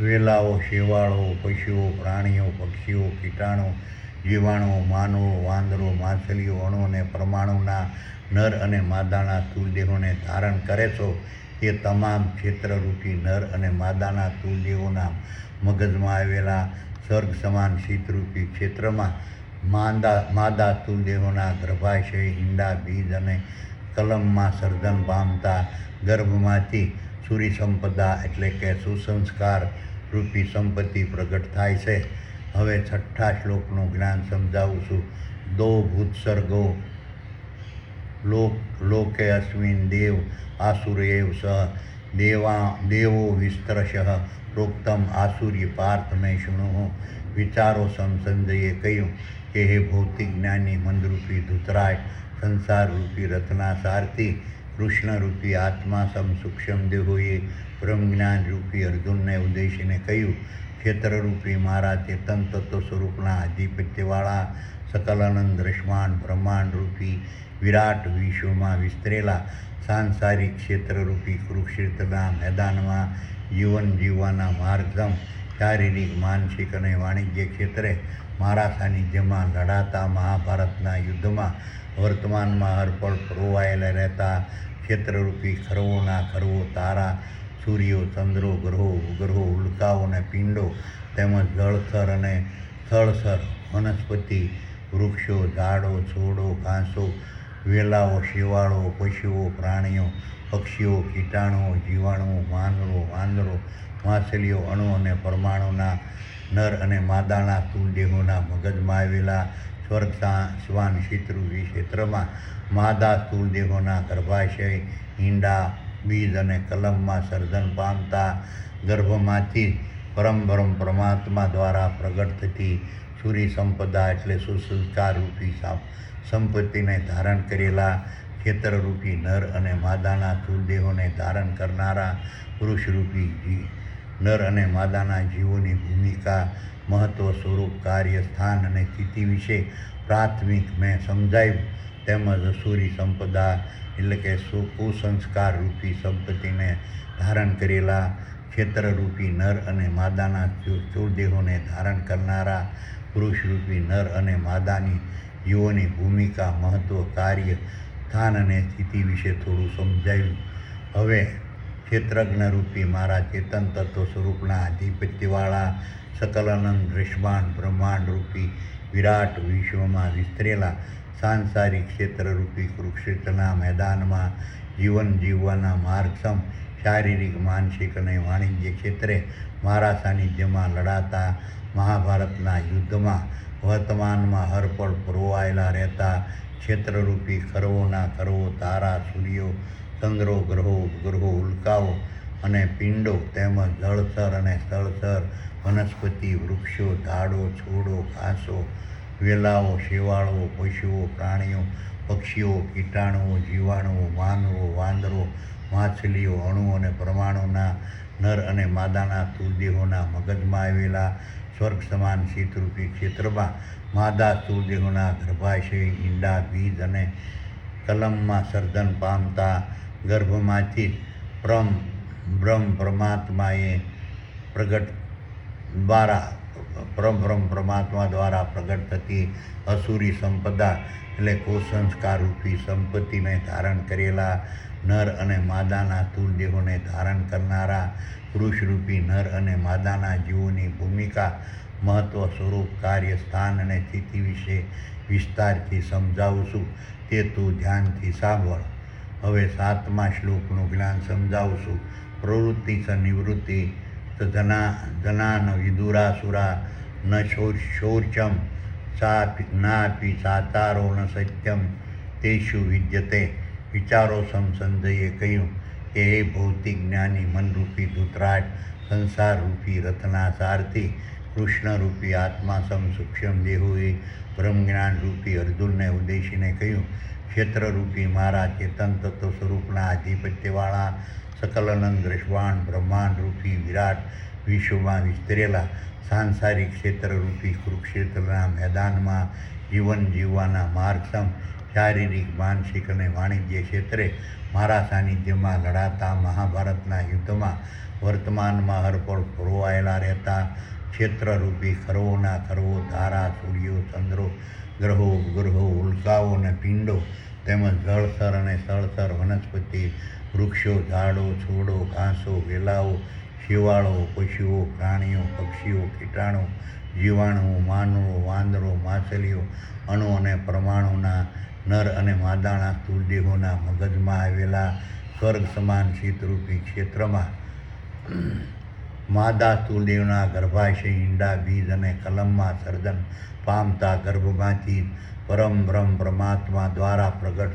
વેલાઓ, શેવાળો, પશુઓ, પ્રાણીઓ, પક્ષીઓ, કીટાણુ, જીવાણુઓ, માનવો, વાંદરો, માછલીઓ, અણુ અને પરમાણુના નર અને માદાના સ્થૂળ દેહોને ધારણ કરે છો, તે તમામ ક્ષેત્રરૂપી નર અને માદાના સ્થૂળ દેહોના મગજમાં આવેલા સ્વર્ગ સમાન શીતરૂપી ક્ષેત્રમાં માદા સ્થૂળ દેહોના ગર્ભાશય, ઈંડા, બીજ અને કલમમાં સર્જન પામતા ગર્ભમાંથી સૂરી સંપદા એટલે કે સુસંસ્કાર રૂપી સંપત્તિ પ્રગટ થાય છે. હવે 6થા શ્લોકનું જ્ઞાન સમજાવું છું. દો ભૂત્સર્ગો લોકે અસ્મિન દેવ આસુરેવ સહ દેવો વિસ્તરશઃ પ્રોક્તમ આસુર્ય પાર્થ મેં શૃણુઃ. વિચારો સંજયે કહ્યું કે હે ભૌતિક જ્ઞાની મંદરૂપી ધૃતરાજ, સંસારરૂપી રથના સારથી કૃષ્ણરૂપી આત્મા સમ સૂક્ષ્મ દેહોએ બ્રહ્મજ્ઞાન રૂપી અર્જુનને ઉદ્દેશીને કહ્યું, ક્ષેત્રરૂપી મારા ચેતન તત્વ સ્વરૂપના આધિપત્યવાળા સકલ અનંત દ્રશ્યમાન બ્રહ્માંડ રૂપી વિરાટ વિશ્વમાં વિસ્તરેલા સાંસારિક ક્ષેત્રરૂપી કુરુક્ષેત્રના મેદાનમાં જીવન જીવવાના માર્ગસમ શારીરિક, માનસિક અને વાણિજ્ય ક્ષેત્રે મારા સાનિધ્યમાં લડાતા મહાભારતના યુદ્ધમાં વર્તમાનમાં હરપળ પરોવાયેલા રહેતા ક્ષેત્રરૂપી ખરવોના ખરવો તારા, સૂર્યો, ચંદ્રો, ગ્રહો, ઉપગ્રહો, ઉલ્કાઓ અને પિંડો તેમજ જળચર અને સ્થળચર વનસ્પતિ, વૃક્ષો, ઝાડો, છોડો, ઘાસો, વેલાઓ, શેવાળો, પશુઓ, પ્રાણીઓ, પક્ષીઓ, કીટાણુઓ, જીવાણુઓ, માનવો, વાંદરો, માછલીઓ, અણુ અને પરમાણુના નર અને માદાના સ્થૂળ દેહોના મગજમાં આવેલા સ્વર્ગ સ્વાન શીતરૂપી ક્ષેત્રમાં માદા સ્થૂળ દેહોના ગર્ભાશય, ઈંડા, બીજ અને કલમમાં સર્જન પામતા ગર્ભમાંથી પરમ પરમાત્મા દ્વારા પ્રગટ થતી સૂરી સંપદા એટલે સુસંસ્કાર રૂપી સંપત્તિને ધારણ કરેલા ક્ષેત્રરૂપી નર અને માદાના સ્થૂળ દેહોને ધારણ કરનારા પુરુષરૂપી નર અને માદાના જીવોની ભૂમિકા, મહત્વ, સ્વરૂપ, કાર્ય, સ્થાન અને સ્થિતિ વિશે પ્રાથમિક મેં સમજાવ્યું. તેમજ અસુરી સંપદા એટલે કે કુસંસ્કાર રૂપી સંપત્તિને ધારણ કરેલા ક્ષેત્રરૂપી નર અને માદાના સ્થૂળ દેહોને ધારણ કરનારા પુરુષરૂપી નર અને માદાની જીવોની ભૂમિકા, મહત્વ, કાર્ય, સ્થાન અને સ્થિતિ વિશે થોડું સમજાવ્યું. હવે ક્ષેત્રજ્ઞરૂપી મારા ચેતન તત્વ સ્વરૂપના આધિપત્યવાળા સકલાનંદ દૃશ્યમાન બ્રહ્માંડરૂપી વિરાટ વિશ્વમાં વિસ્તરેલા સાંસારિક ક્ષેત્રરૂપી કુરુક્ષેત્રના મેદાનમાં જીવન જીવવાના માર્ગસમ શારીરિક, માનસિક અને વાણિજ્ય ક્ષેત્રે મારા સાનિધ્યમાં લડાતા મહાભારતના યુદ્ધમાં વર્તમાનમાં હરપળ પરોવાયેલા રહેતા ક્ષેત્રરૂપી ખરવોના ખરવો, તારા, સૂર્યો, ચંદ્રો, ગ્રહો, ઉપગ્રહો, ઉલ્કાઓ અને પિંડો તેમજ જળચર અને સ્થળચર, વનસ્પતિ, વૃક્ષો, ઝાડો, છોડો, ઘાસો, વેલાઓ, શેવાળો, પશુઓ, પ્રાણીઓ, પક્ષીઓ, કીટાણુઓ, જીવાણુઓ, માનવો, વાંદરો, માછલીઓ, અણુ અને પરમાણુના નર અને માદાના સ્થૂળ દેહોના મગજમાં આવેલા સ્વર્ગ સમાન શીતરૂપી ક્ષેત્રમાં માદા સ્થૂળ દેહોના ગર્ભાશય, ઈંડા, બીજ અને કલમમાં સર્જન પામતા ગર્ભમાંથી બ્રહ્મ પરમાત્માએ પરમાત્મા દ્વારા પ્રગટ થતી અસુરી સંપદા એટલે કુસંસ્કાર રૂપી સંપત્તિને ધારણ કરેલા નર અને માદાના સ્થૂળ દેહોને ધારણ કરનારા પુરુષરૂપી નર અને માદાના જીવોની ભૂમિકા, મહત્વ, સ્વરૂપ, કાર્ય, સ્થાન અને સ્થિતિ વિશે વિસ્તારથી સમજાવું છું. તે તું ધ્યાનથી સાંભળ. હવે 7મા શ્લોકનું જ્ઞાન સમજાવું છું. પ્રવૃત્તિ સ નિવૃત્તિ જનાન વિદુરાસુરા ન શૌચમ નાપી સાતારો ન સત્યમ તેષુ વિદ્યતે. વિચારો સંજયે કહ્યું કે હે ભૌતિક જ્ઞાની મનરૂપી ધૂતરાજ, સંસારરૂપી રથના સારથી કૃષ્ણરૂપી આત્મા સૂક્ષ્મ દેહોએ બ્રહ્મજ્ઞાનરૂપી અર્જુનને ઉદ્દેશીને કહ્યું, ક્ષેત્રરૂપી મારા ચેતન તત્વ સ્વરૂપના આધિપત્યવાળા સકલાનંદ દૃશ્યમાન બ્રહ્માંડરૂપી વિરાટ વિશ્વમાં વિસ્તરેલા સાંસારિક ક્ષેત્રરૂપી કુરુક્ષેત્રના મેદાનમાં જીવન જીવવાના માર્ગસમ શારીરિક, માનસિક અને વાણિજ્ય ક્ષેત્રે મારા સાનિધ્યમાં લડાતા મહાભારતના યુદ્ધમાં વર્તમાનમાં હરપળ પરોવાયેલા રહેતા ક્ષેત્રરૂપી ખરવોના ખરવો, તારા, સૂર્યો, ચંદ્રો, ગ્રહો, ઉપગ્રહો, ઉલ્કાઓ અને પિંડો તેમજ જળચર અને સ્થળચર, વનસ્પતિ, વૃક્ષો, ઝાડો, છોડો, ઘાસો, વેલાઓ, શેવાળો, પશુઓ, પ્રાણીઓ, પક્ષીઓ, કીટાણુ, જીવાણુઓ, માનવો, વાંદરો, માછલીઓ, અણુ અને પરમાણુના નર અને માદાના સ્થૂળ દેહોના મગજમાં આવેલા સ્વર્ગ સમાન શીતરૂપી ક્ષેત્રમાં માદા સ્થૂળ દેહના ગર્ભાશય, ઈંડા, બીજ અને કલમમાં સર્જન પામતા ગર્ભમાંથી બ્રહ્મ પરમાત્મા દ્વારા પ્રગટ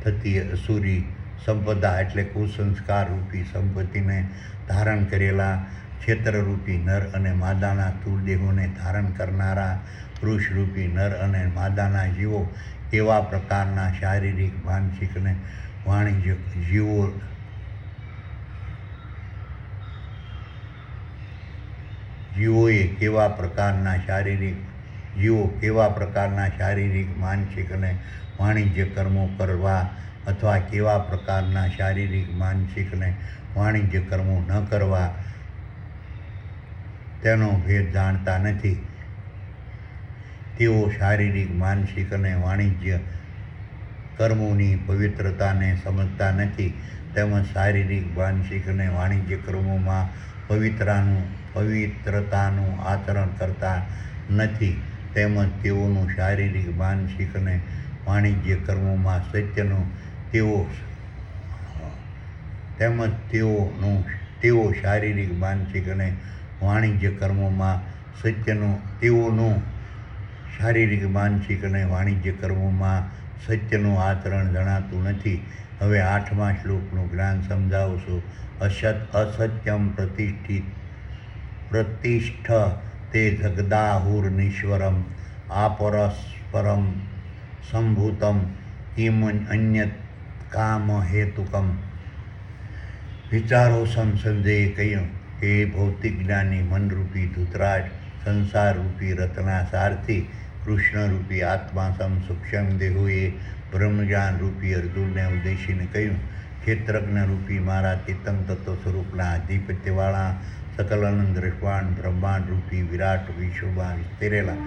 થતી અસુરી સંપદા એટલે કુસંસ્કાર રૂપી સંપત્તિને ધારણ કરેલા ક્ષેત્રરૂપી નર અને માદાના સ્થૂળ દેહોને ધારણ કરનારા પુરુષરૂપી નર અને માદાના જીવો કેવા પ્રકારના શારીરિક, માનસિક અને વાણિજ્ય જીવોએ કેવા પ્રકારના શારીરિક, માનસિક અને વાણિજ્ય કર્મો કરવા અથવા કેવા પ્રકારના શારીરિક, માનસિક અને વાણિજ્ય કર્મો ન કરવા તેનો ભેદ જાણતા નથી. તેઓ શારીરિક, માનસિક અને વાણિજ્ય કર્મોની પવિત્રતાને સમજતા નથી તેમજ શારીરિક, માનસિક અને વાણિજ્ય કર્મોમાં પવિત્રતાનું આચરણ કરતા નથી તેમજ તેઓનું શારીરિક, માનસિક અને વાણિજ્ય કર્મોમાં તેઓ શારીરિક, માનસિક અને વાણિજ્ય કર્મોમાં તેઓનું શારીરિક, માનસિક અને વાણિજ્ય કર્મોમાં સત્યનું આચરણ જણાતું નથી. હવે 8મા શ્લોકનું જ્ઞાન સમજાવું છું. અસત્યમ પ્રતિષ્ઠ તે જગદાહુર્નિશ્વરમ આપરસ્પરમ સંભૂતમ કિમ અન્યત કામ હેતુકમ. વિચારો સંજયે કહ્યું કે એ ભૌતિક જ્ઞાની મનરૂપી ધૃતરાષ્ટ્ર, સંસારરૂપી રથના સારથી, કૃષ્ણરૂપી આત્મા સૂક્ષ્મ દેહોએ બ્રહ્મજ્ઞાન રૂપી અર્જુનને ઉદ્દેશીને કહ્યું, ક્ષેત્રજ્ઞ રૂપી મારા ચેતન તત્વ સ્વરૂપના આધિપત્યવાળા સકલાનંદ રસવાન બ્રહ્માંડ રૂપી વિરાટ વિશ્વમાં વિસ્તરેલા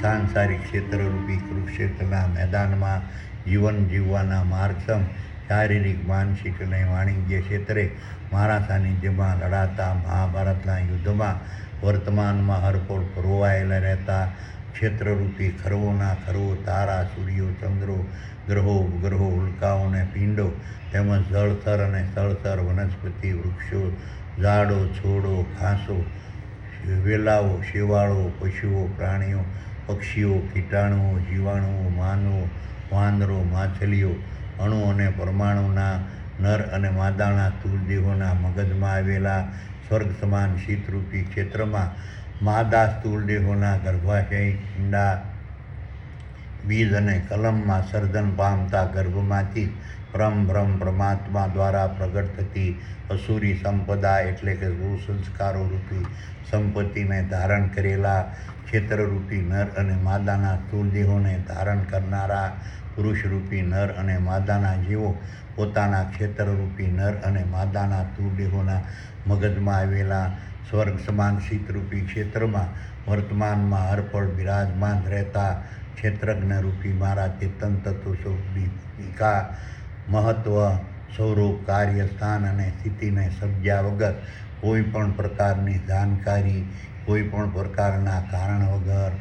સાંસારિક ક્ષેત્રરૂપી કુરુક્ષેત્રના મેદાનમાં જીવન જીવવાના માર્ગસમ શારીરિક, માનસિક અને વાણિજ્ય ક્ષેત્રે મારા સાનિધ્યમાં લડાતા મહાભારતના યુદ્ધમાં વર્તમાનમાં હરપળ પરોવાયેલા રહેતા ક્ષેત્રરૂપી ખરવોના ખરવો, તારા, સૂર્યો, ચંદ્રો, ગ્રહો, ઉપગ્રહો, ઉલ્કાઓ અને પિંડો તેમજ જળચર અને સ્થળચર, વનસ્પતિ, વૃક્ષો, ઝાડો, છોડો, ઘાસો, વેલાઓ, શેવાળો, પશુઓ, પ્રાણીઓ, પક્ષીઓ, કીટાણુઓ, જીવાણુઓ, માનવો, વાંદરો, માછલીઓ, અણુ અને પરમાણુના નર અને માદાના સ્થૂળદેહોના મગજમાં આવેલા સ્વર્ગ સમાન શીતરૂપી ક્ષેત્રમાં માદા સ્થૂળદેહોના ગર્ભાશય, ઈંડા, બીજ અને કલમમાં સર્જન પામતા ગર્ભમાંથી બ્રહ્મ પરમાત્મા દ્વારા પ્રગટ થતી અસુરી સંપદા એટલે કે સંસ્કારો રૂપી સંપત્તિને ધારણ કરેલા ક્ષેત્રરૂપી નર અને માદાના સ્થૂળદેહોને ધારણ કરનારા પુરુષરૂપી નર અને માદાના જીવો પોતાના ક્ષેત્રરૂપી નર અને માદાના સ્થૂળદેહોના મગજમાં આવેલા સ્વર્ગ સમાન શીતરૂપી ક્ષેત્રમાં વર્તમાનમાં હરપળ બિરાજમાન રહેતા ક્ષેત્રજ્ઞરૂપી મારા ચેતન તત્વ સ્વરૂપની ભૂમિકા, મહત્વ, સ્વરૂપ, કાર્ય, સ્થાન અને સ્થિતિને સમજ્યા વગર કોઈ પણ પ્રકારની જાણકારી, કોઈ પણ પ્રકારના કારણ વગર,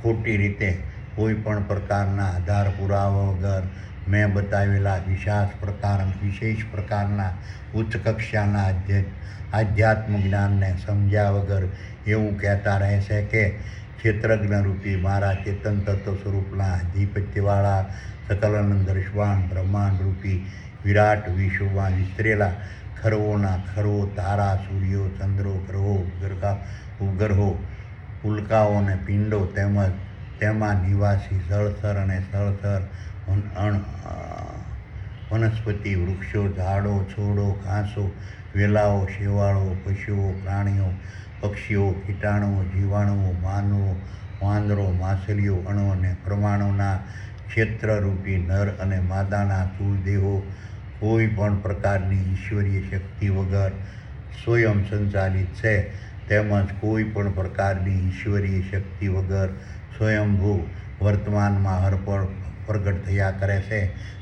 ખોટી રીતે કોઈ પણ પ્રકારના આધાર પુરાવા વગર મેં બતાવેલા વિશેષ પ્રકારના ઉચ્ચ કક્ષાના આધ્યાત્મ જ્ઞાનને સમજ્યા વગર એવું કહેતા રહેશે કે ક્ષેત્રજ્ઞરૂપી મારા ચેતન તત્વ સ્વરૂપના આધિપત્યવાળા સકલાનંદ રસવાન બ્રહ્માંડ રૂપી વિરાટ વિશ્વમાં વિસ્તરેલા ખરવોના ખરવો, તારા, સૂર્યો, ચંદ્રો, ગ્રહો, ઉપગ્રહો, ઉલ્કાઓ અને પિંડો તેમજ તેમાં નિવાસી જળચર અને સ્થળચર, વનસ્પતિ, વૃક્ષો, ઝાડો, છોડો, ઘાસો, વેલાઓ, શેવાળો, પશુઓ, પ્રાણીઓ, પક્ષીઓ, કીટાણુઓ, જીવાણુઓ, માનવો, વાંદરો, માછલીઓ, અણુ અને પરમાણુના ક્ષેત્રરૂપી નર અને માદાના સ્થૂળદેહો કોઈ પણ પ્રકારની ઈશ્વરીય શક્તિ વગર સ્વયં સંચાલિત છે, તેમજ કોઈ પણ પ્રકારની ઈશ્વરીય શક્તિ વગર સ્વયંભૂ વર્તમાનમાં હરપળ પ્રગટ થયા કરે છે,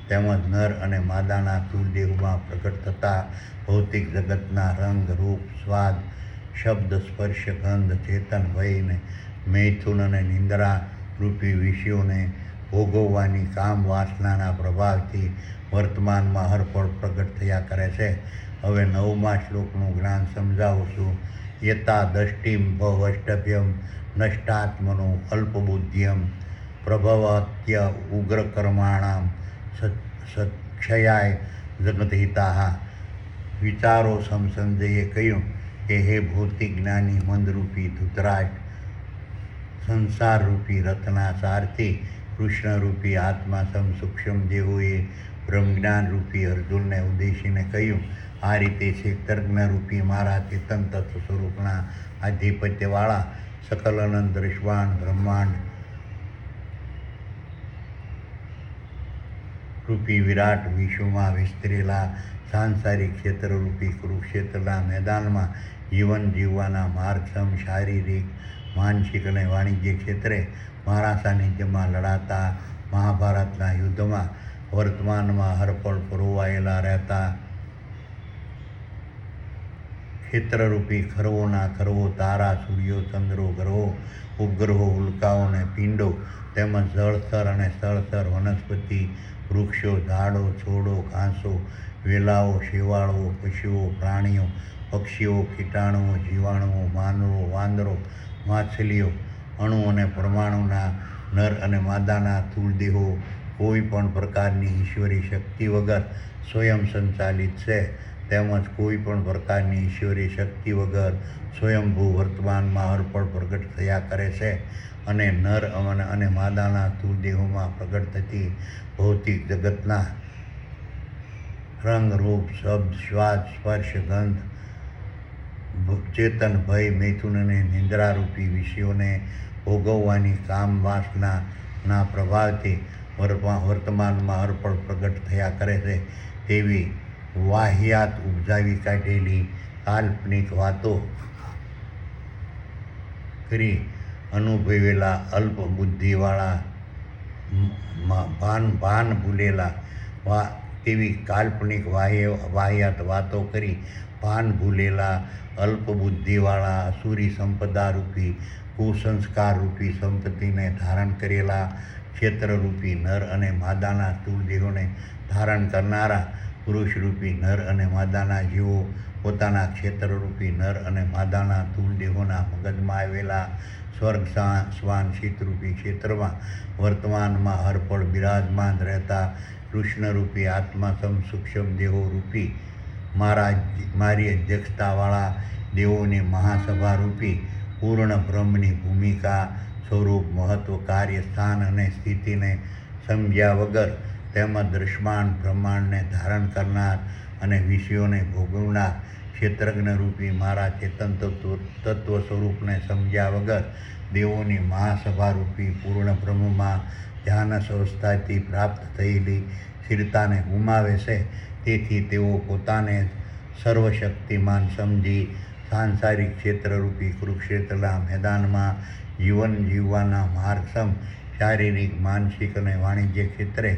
તેમજ નર અને માદાના સ્થૂળદેહોમાં પ્રગટ થતા ભૌતિક જગતના રંગ, રૂપ, સ્વાદ, શબ્દ, સ્પર્શ, ગંધ, ચેતન, ભયને, મૈથુન અને નિંદ્રા રૂપી વિષયોને ભોગવવાની કામ વાસનાના પ્રભાવથી વર્તમાનમાં હરપળ પ્રગટ થયા કરે છે. હવે 9મા શ્લોકનું જ્ઞાન સમજાવું છું. યતા દષ્ટિમ ભવષ્ટભ્યમ નષ્ટાત્મનો અલ્પબુદ્ધ્યમ પ્રભવત્ય ઉગ્રકર્માણામ સક્ષયાય જગતહિતાઃ. વિચારો સંજયે કહ્યું કે હે ભૌતિક જ્ઞાની મંદરૂપી ધૃતરાષ્ટ્ર, સંસારરૂપી રથના સારથી, કૃષ્ણરૂપી આત્મા સૂક્ષ્મ દેહોએ બ્રહ્મજ્ઞાન રૂપી અર્જુનને ઉદ્દેશીને કહ્યું, આ રીતે ક્ષેત્રજ્ઞરૂપી મારા ચેતન તત્વ સ્વરૂપના આધિપત્યવાળા સકલાનંદ રસવાન બ્રહ્માંડ રૂપી વિરાટ વિશ્વમાં વિસ્તરેલા સાંસારિક ક્ષેત્રરૂપી કુરુક્ષેત્રના મેદાનમાં જીવન જીવવાના માર્ગસમ શારીરિક, માનસિક અને વાણિજ્ય ક્ષેત્રે મારા સાનિધ્યમાં લડાતા મહાભારતના યુદ્ધમાં વર્તમાનમાં હરપળ પરોવાયેલા રહેતા ક્ષેત્રરૂપી ખરવોના ખરવો, તારા, સૂર્યો, ચંદ્રો, ગ્રહો, ઉપગ્રહો, ઉલ્કાઓ અને પિંડો તેમજ જળચર અને સ્થળચર, વનસ્પતિ, વૃક્ષો, ઝાડો, છોડો, ઘાસો, વેલાઓ, શેવાળો, પશુઓ, પ્રાણીઓ, પક્ષીઓ, કીટાણુઓ, જીવાણુઓ, માનવો, વાંદરો, માછલીઓ, અણુ અને પરમાણુના નર અને માદાના સ્થૂળ દેહો કોઈ પણ પ્રકારની ઈશ્વરી શક્તિ વગર સ્વયં સંચાલિત છે, તેમજ કોઈ પણ પ્રકારની ઈશ્વરી શક્તિ વગર સ્વયંભૂ વર્તમાનમાં હરપળ પ્રગટ થયા કરે છે. અને નર અને માદાના સ્થૂળ દેહોમાં પ્રગટ થતી ભૌતિક જગતના રંગ, રૂપ, શબ્દ, સ્વાદ, સ્પર્શ, ગંધ, ચેતન, ભય, મૈથુન અને નિંદ્રારૂપી વિષયોને ભોગવવાની કામ વાસનાના પ્રભાવથી વર્તમાનમાં હરપળ પ્રગટ થયા કરે છે. તેવી વાહિયાત ઉપજાવી કાઢેલી કાલ્પનિક વાતો કરી અનુભવેલા અલ્પ બુદ્ધિવાળા ભાન ભૂલેલા તેવી કાલ્પનિક વાહિયાત વાતો કરી ભાન ભૂલેલા અલ્પ બુદ્ધિવાળા અસુરી સંપદારૂપી કુસંસ્કારરૂપી સંપત્તિને ધારણ કરેલા ક્ષેત્રરૂપી નર અને માદાના સ્થૂળ દેહોને ધારણ કરનારા પુરુષરૂપી નર અને માદાના જીવો પોતાના ક્ષેત્રરૂપી નર અને માદાના સ્થૂળ દેહોના મગજમાં આવેલા સ્વર્ગ સ્વાન શીતરૂપી ક્ષેત્રમાં વર્તમાનમાં હરપળ બિરાજમાન રહેતા કૃષ્ણરૂપી આત્મા સૂક્ષ્મ દેહો રૂપી મારી અધ્યક્ષતાવાળા દેવોની મહાસભારૂપી પૂર્ણ બ્રહ્મની ભૂમિકા, સ્વરૂપ, મહત્વ, કાર્ય, સ્થાન અને સ્થિતિને સમજ્યા વગર તેમજ દ્રશ્યમાન બ્રહ્માંડને ધારણ કરનાર અને વિષયોને ભોગવનાર ક્ષેત્રજ્ઞરૂપી મારા ચેતન તત્વ સ્વરૂપને સમજ્યા વગર દેવોની મહાસભારૂપી પૂર્ણ બ્રહ્મમાં ધ્યાન અવસ્થાથી પ્રાપ્ત થયેલી સ્થિરતાને ગુમાવે છે. તેથી તેઓ પોતાને સર્વશક્તિમાન સમજી સાંસારિક ક્ષેત્રરૂપી કુરુક્ષેત્રના મેદાનમાં જીવન જીવવાના માર્ગસમ શારીરિક, માનસિક અને વાણિજ્ય ક્ષેત્રે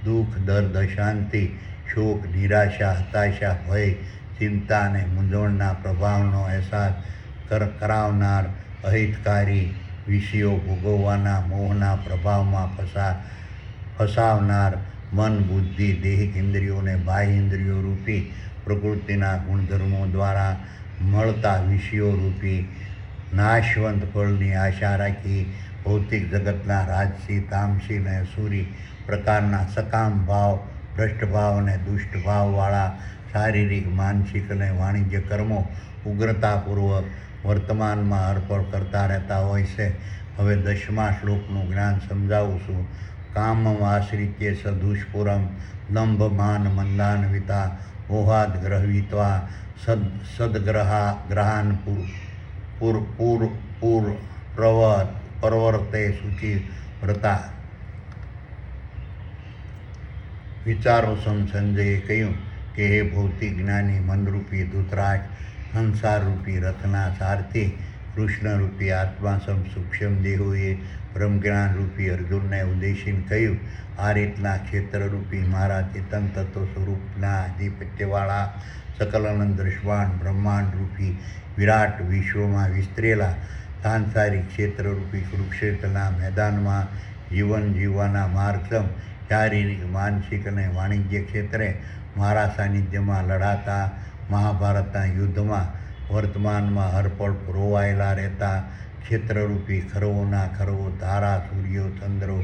દુઃખ, દર્દ, અશાંતિ, શોક, નિરાશા, હતાશા, ભય, ચિંતા અને મૂંઝવણના પ્રભાવનો અહેસાસ કરાવનાર અહિતકારી વિષયો ભોગવવાના મોહના પ્રભાવમાં ફસાવનાર મન, બુદ્ધિ, દેહ, ઇન્દ્રિયોને બાહ્ય ઇન્દ્રિયો રૂપી પ્રકૃતિના ગુણધર્મો દ્વારા મળતા વિષયો રૂપી નાશવંત ફળની આશા રાખી ભૌતિક જગતના રાજસી, તામસી અને અસુરી પ્રકારના સકામ ભાવ, ભ્રષ્ટ ભાવ અને દુષ્ટ ભાવવાળા શારીરિક, માનસિક અને વાણિજ્ય કર્મો ઉગ્રતાપૂર્વક વર્તમાનમાં અર્પણ કરતા રહેતા હોય છે. હવે 10મા શ્લોકનું જ્ઞાન સમજાવું છું. કામમ આશ્રિત્ય સદુષ્પુરમ દંભમાન મંદાન્વિતા મોહાદ ગ્રહવિત્વા સદગ્રહાન પ્રવર્તે શુચિવ્રતા. વિચારો સંજયે કહ્યું કે હે ભૌતિક જ્ઞાની મનરૂપી ધૃતરાષ્ટ્ર, સંસારરૂપી રથના સારથી કૃષ્ણરૂપી આત્મા સૂક્ષ્મ દેહોએ બ્રહ્મજ્ઞાનરૂપી અર્જુનને ઉદ્દેશીને કહ્યું, આ રીતના ક્ષેત્રરૂપી મારા ચેતન તત્વ સ્વરૂપના આધિપત્યવાળા સકલાનંદ દ્રશ્યમાન બ્રહ્માંડરૂપી વિરાટ વિશ્વમાં વિસ્તરેલા સાંસારિક ક્ષેત્રરૂપી કુરુક્ષેત્રના મેદાનમાં જીવન જીવવાના માર્ગસમ શારીરિક, માનસિક અને વાણિજ્ય ક્ષેત્રે મારા સાનિધ્યમાં લડાતા મહાભારતના યુદ્ધમાં વર્તમાનમાં હરપળ રોવાયેલા રહેતા ક્ષેત્રરૂપી ખરવોના ખરવો, તારા, સૂર્યો, ચંદ્રો,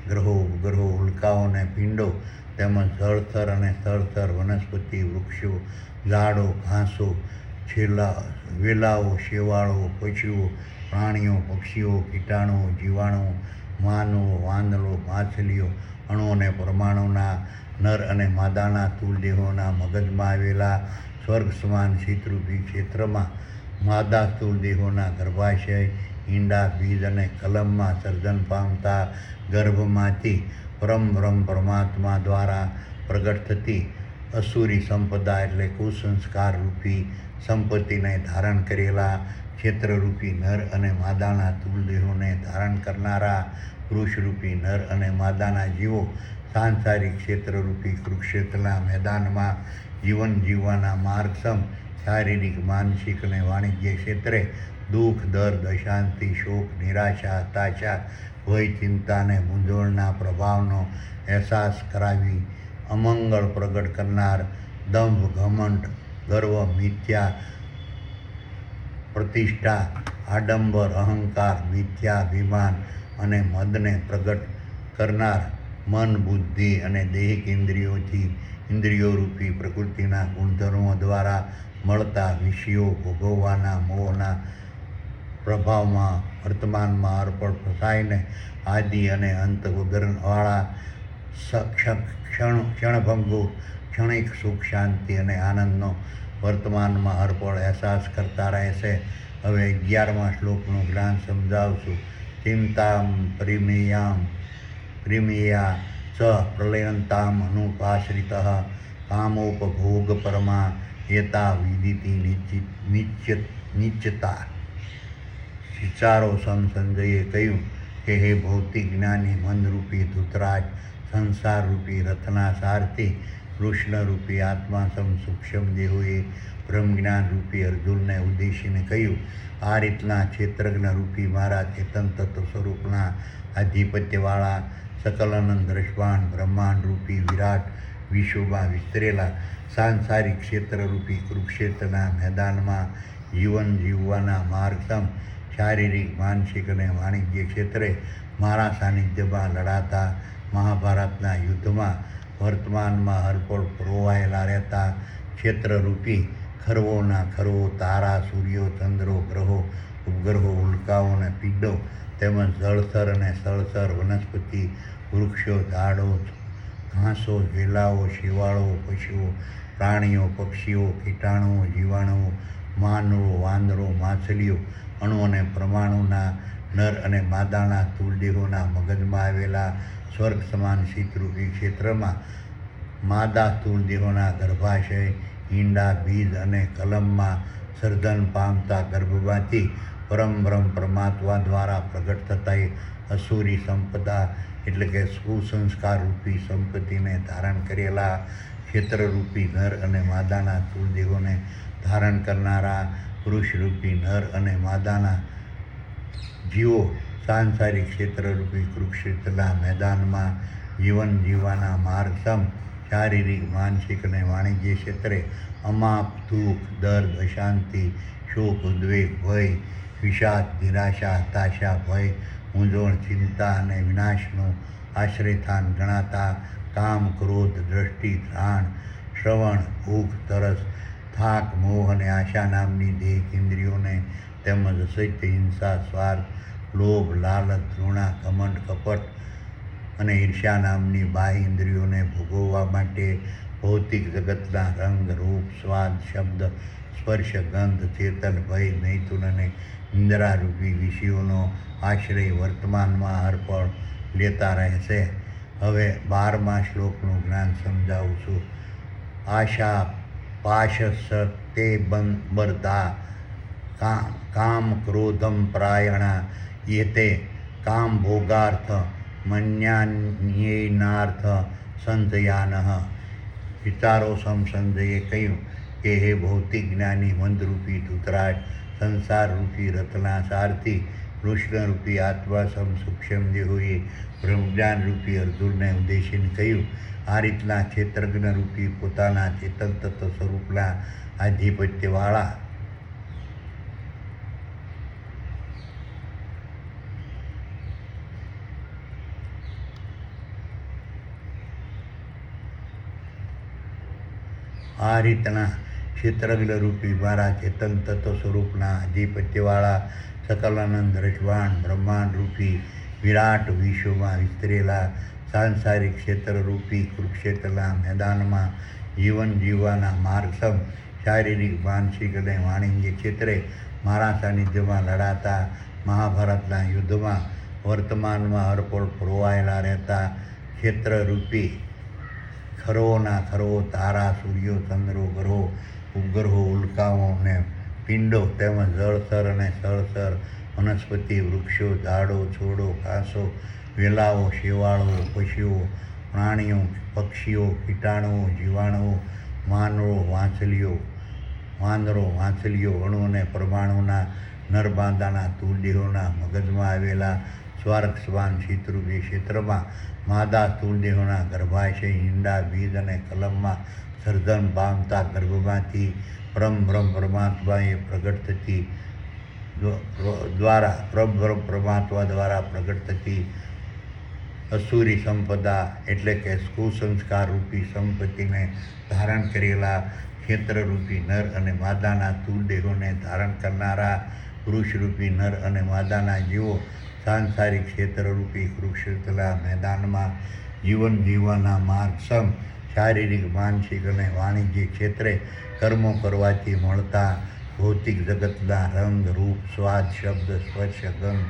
ગ્રહો, ઉપગ્રહો, ઉલ્કાઓ અને પિંડો તેમજ જળથર અને સ્થળથર વનસ્પતિ, વૃક્ષો, ઝાડો, ઘાસો, વેલાઓ, શેવાળો, પશુઓ, પ્રાણીઓ, પક્ષીઓ, કીટાણુઓ, જીવાણુઓ, માનવો, વાંદળો, માછલીઓ, અણુ અને પરમાણુના નર અને માદાના સ્થૂળ દેહોના મગજમાં આવેલા સ્વર્ગ સમાન શીતરૂપી ક્ષેત્રમાં માદા સ્થૂળ દેહોના ગર્ભાશય, ઈંડા, બીજ અને કલમમાં સર્જન પામતા ગર્ભમાંથી પરમ પરમાત્મા દ્વારા પ્રગટ થતી અસુરી સંપદા એટલે કુસંસ્કારરૂપી સંપત્તિને ધારણ કરેલા ક્ષેત્રરૂપી નર અને માદાના સ્થૂળ દેહોને ધારણ કરનારા પુરુષરૂપી નર અને માદાના જીવો સાંસારિક ક્ષેત્રરૂપી કુરુક્ષેત્રના મેદાનમાં જીવન જીવવાના માર્ગસમ શારીરિક, માનસિક અને વાણિજ્ય ક્ષેત્રે દુઃખ, દર્દ, અશાંતિ, શોક, નિરાશા, હતાશા, ભય, ચિંતા અને મૂંઝવણના પ્રભાવનો અહેસાસ કરાવી અમંગળ પ્રગટ કરનાર દંભ, ઘમંડ, ગર્વ, મિથ્યા પ્રતિષ્ઠા, આડંબર, અહંકાર, મિથ્યાભિમાન, અને મદને પ્રગટ કરનાર મન, બુદ્ધિ અને દૈહિક ઇન્દ્રિયો રૂપી પ્રકૃતિના ગુણધર્મો દ્વારા મળતા વિષયો ભોગવવાના મોહના પ્રભાવમાં વર્તમાનમાં અર્પણ ફસાઈને આદિ અને અંત વગરવાળા ક્ષણભંગુ ક્ષણિક સુખ, શાંતિ અને આનંદનો વર્તમાનમાં અર્પણ અહેસાસ કરતા રહેશે. હવે 11મા શ્લોકનું જ્ઞાન સમજાવશું. ચિંતામ પરિમેયા ચ પ્રલયંતામ અનુપાશ્રિતઃ કામોપભોગપરમા એતા વિદિતિ નિશ્ચિતા. વિચારો સંજયે કહ્યું કે હે ભૌતિક જ્ઞાની મનરૂપી ધૃતરાજ, સંસારરૂપી રથના સારથી કૃષ્ણરૂપી આત્મા સૂક્ષ્મ દેહોએ બ્રહ્મજ્ઞાન રૂપી અર્જુનને ઉદ્દેશીને કહ્યું, આ રીતના ક્ષેત્રજ્ઞ રૂપી મારા ચેતન તત્વ સ્વરૂપના આધિપત્યવાળા સકલાનંદ દ્રષ્ટાન બ્રહ્માંડ રૂપી વિરાટ વિશ્વમાં વિસ્તરેલા સાંસારિક ક્ષેત્રરૂપી કુરુક્ષેત્રના મેદાનમાં જીવન જીવવાના માર્ગસમ શારીરિક, માનસિક અને વાણિજ્ય ક્ષેત્રે મારા સાનિધ્યમાં લડાતા મહાભારતના યુદ્ધમાં વર્તમાનમાં હરપળ પરોવાયેલા રહેતા ક્ષેત્રરૂપી ખરવોના ખરવો, તારા, સૂર્યો, ચંદ્રો, ગ્રહો, ઉપગ્રહો, ઉલ્કાઓ અને પિંડો તેમજ જળચર અને સ્થળચર, વનસ્પતિ, વૃક્ષો, ઝાડો, ઘાસો, વેલાઓ, શેવાળો, પશુઓ, પ્રાણીઓ, પક્ષીઓ, કીટાણુઓ, જીવાણુઓ, માનવો, વાંદરો, માછલીઓ, અણુ અને પરમાણુના નર અને માદાના સ્થૂળદેહોના મગજમાં આવેલા સ્વર્ગ સમાન શીતરૂપી ક્ષેત્રમાં માદા સ્થૂળદેહોના ગર્ભાશય, ઈંડા, બીજ અને કલમમાં સર્જન પામતા ગર્ભમાંથી પરમબ્રહ્મ પરમાત્મા દ્વારા પ્રગટ થતા અસુરી સંપદા એટલે કે કુસંસ્કારરૂપી સંપત્તિને ધારણ કરેલા ક્ષેત્રરૂપી નર અને માદાના સ્થૂળદેહોને ધારણ કરનારા પુરુષરૂપી નર અને માદાના જીવો સાંસારિક ક્ષેત્રરૂપી કુરુક્ષેત્રના મેદાનમાં જીવન જીવવાના માર્ગસમ શારીરિક, માનસિક અને વાણિજ્ય ક્ષેત્રે અમાપ દુઃખ, દર્દ, અશાંતિ, શોક, ઉદ્વેગ, ભય, વિષાદ, નિરાશા, હતાશા, ભય, મૂંઝવણ, ચિંતા અને વિનાશનું આશ્રયસ્થાન ગણાતા કામ, ક્રોધ, દ્રષ્ટિ, ઘ્રાણ, શ્રવણ, ભૂખ, તરસ, થાક, મોહ અને આશા નામની દેહિક ઇન્દ્રિયોને તેમજ સત્ય, હિંસા, સ્વાર્થ, લોભ, લાલચ, ઘૃણા, ઘમંડ, કપટ અને ઈર્ષ્યા નામની બાહ્ય ઇન્દ્રિયોને ભોગવવા માટે ભૌતિક જગતના રંગ, રૂપ, સ્વાદ, શબ્દ, સ્પર્શ, ગંધ, ચેતન, ભય, મૈથુન અને ઇન્દ્રારૂપી વિષયોનો આશ્રય વર્તમાનમાં અર્પણ લેતા રહેશે. હવે 12મા શ્લોકનું જ્ઞાન સમજાવું છું. આશા પાશસ્તે બર્ધા કામ ક્રોધમ પ્રાયણા યેતે કામ ભોગાર્થ મન્યાન્યેનાર્થ સંજયાનઃ. વિચારો સંજયે કહ્યું કે હે ભૌતિક જ્ઞાની મંદરૂપી ધૃતરાજ, સંસારરૂપી રથના સારથી કૃષ્ણરૂપી આત્મા સૂક્ષ્મ દેહોએ બ્રહ્મજ્ઞાનરૂપી અર્જુનને ઉદ્દેશીને કહ્યું, આ રીતના ક્ષેત્રજ્ઞ રૂપી પોતાના ચેતન તત્વ સ્વરૂપના આધિપત્યવાળા ક્ષેત્રજ્ઞ રૂપી મારા ચેતન તત્વ સ્વરૂપના આધિપત્યવાળા સકલાનંદ દ્રષ્ટાન બ્રહ્માંડ રૂપી વિરાટ વિશ્વમાં વિસ્તરેલા સાંસારિક ક્ષેત્રરૂપી કુરુક્ષેત્રના મેદાનમાં જીવન જીવવાના માર્ગસમ શારીરિક, માનસિક અને વાણિજ્ય ક્ષેત્રે મારા સાનિધ્યમાં લડાતા મહાભારતના યુદ્ધમાં વર્તમાનમાં અર્પણ પરોવાયેલા રહેતા ક્ષેત્રરૂપી ખરવોના ખરવો, તારા, સૂર્યો, ચંદ્રો, ગ્રહો, ઉપગ્રહો, ઉલ્કાઓ અને પિંડો તેમજ જળચર અને સ્થળચર, વનસ્પતિ, વૃક્ષો, ઝાડો, છોડો, ઘાસો, વેલાઓ, શેવાળો, પશુઓ, પ્રાણીઓ, પક્ષીઓ, કીટાણુઓ, જીવાણુઓ, વાંદરો, માછલીઓ, અણુ અને પરમાણુના નરમાદાના સ્થૂળદેહોના મગજમાં આવેલા સ્વર્ગ સમાન શીતરૂપી ક્ષેત્રમાં માદા સ્થૂળદેહોના ગર્ભાશય, ઈંડા, બીજ અને કલમમાં સર્જન પામતા ગર્ભમાંથી પરમબ્રહ્મ પરમાત્માએ પ્રગટ થતી દ્વારા પરમાત્મા દ્વારા પ્રગટ થતી અસુરી સંપદા એટલે કે કુસંસ્કાર રૂપી સંપત્તિને ધારણ કરેલા ક્ષેત્રરૂપી નર અને માદાના સ્થૂળ દેહોને ધારણ કરનારા પુરુષરૂપી નર અને માદાના જીવો સાંસારિક ક્ષેત્રરૂપી કુરુક્ષેત્રના મેદાનમાં જીવન જીવવાના માર્ગ સમ શારીરિક માનસિક અને વાણિજ્ય ક્ષેત્રે કર્મો કરવાથી મળતા ભૌતિક જગતના રંગ રૂપ સ્વાદ શબ્દ સ્પર્શ ગંધ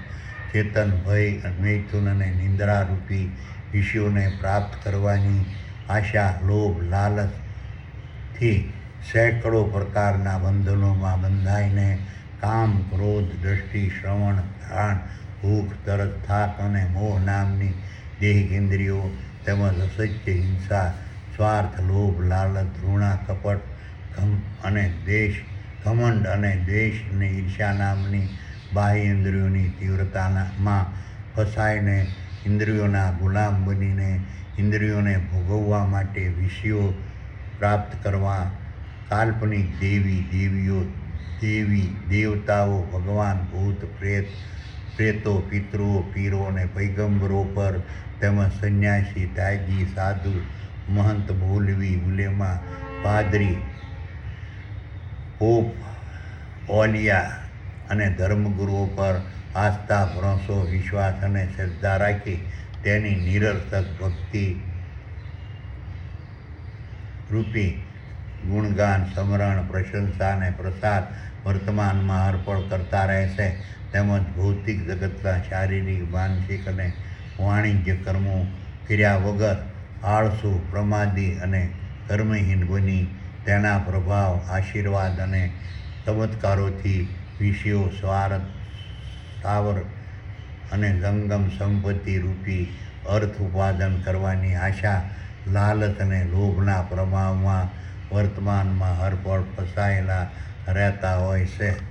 ચેતન ભય મૈથુન અને નિંદ્રારૂપી વિષયોને પ્રાપ્ત કરવાની આશા લોભ લાલચથી સેંકડો પ્રકારના બંધનોમાં બંધાઈને કામ ક્રોધ દ્રષ્ટિ શ્રવણ ઘ્રાણ ભૂખ તરસ થાક અને મોહ નામની દેહિક ઇન્દ્રિયો તેમજ અસત્ય હિંસા સ્વાર્થ લોભ લાલચ ઘૃણા કપટ અને ઘમંડ અને દ્વેષ અને ઈર્ષ્યા નામની બાહ્ય ઇન્દ્રિયોની તીવ્રતામાં ફસાઈને ઇન્દ્રિયોના ગુલામ બનીને ઇન્દ્રિયોને ભોગવવા માટે વિષયો પ્રાપ્ત કરવા કાલ્પનિક દેવી દેવતાઓ ભગવાન ભૂત પ્રેતો પિતૃઓ પીરો અને પૈગંબરો પર તેમજ સંન્યાસી ત્યાગી સાધુ મહંત મૌલવી ઉલેમા પાદરી પોપ ઓલિયા અને ધર્મગુરુઓ પર આસ્થા ભરોસો વિશ્વાસ અને શ્રદ્ધા રાખી તેની નિરર્થક ભક્તિ રૂપી ગુણગાન સ્મરણ પ્રશંસા અને પ્રસાદ વર્તમાનમાં અર્પણ કરતા રહેશે તેમજ ભૌતિક જગતના શારીરિક માનસિક અને વાણિજ્ય કર્મો કર્યા વગર આળસુ પ્રમાદી અને કર્મહીન બની તેના પ્રભાવ આશીર્વાદ અને ચમત્કારોથી વિષયો સ્થાવર અને જંગમ સંપત્તિ રૂપી અર્થ ઉપાદન કરવાની આશા લાલચ અને લોભના પ્રભાવમાં વર્તમાનમાં હરપળ ફસાયેલા રહેતા હોય છે.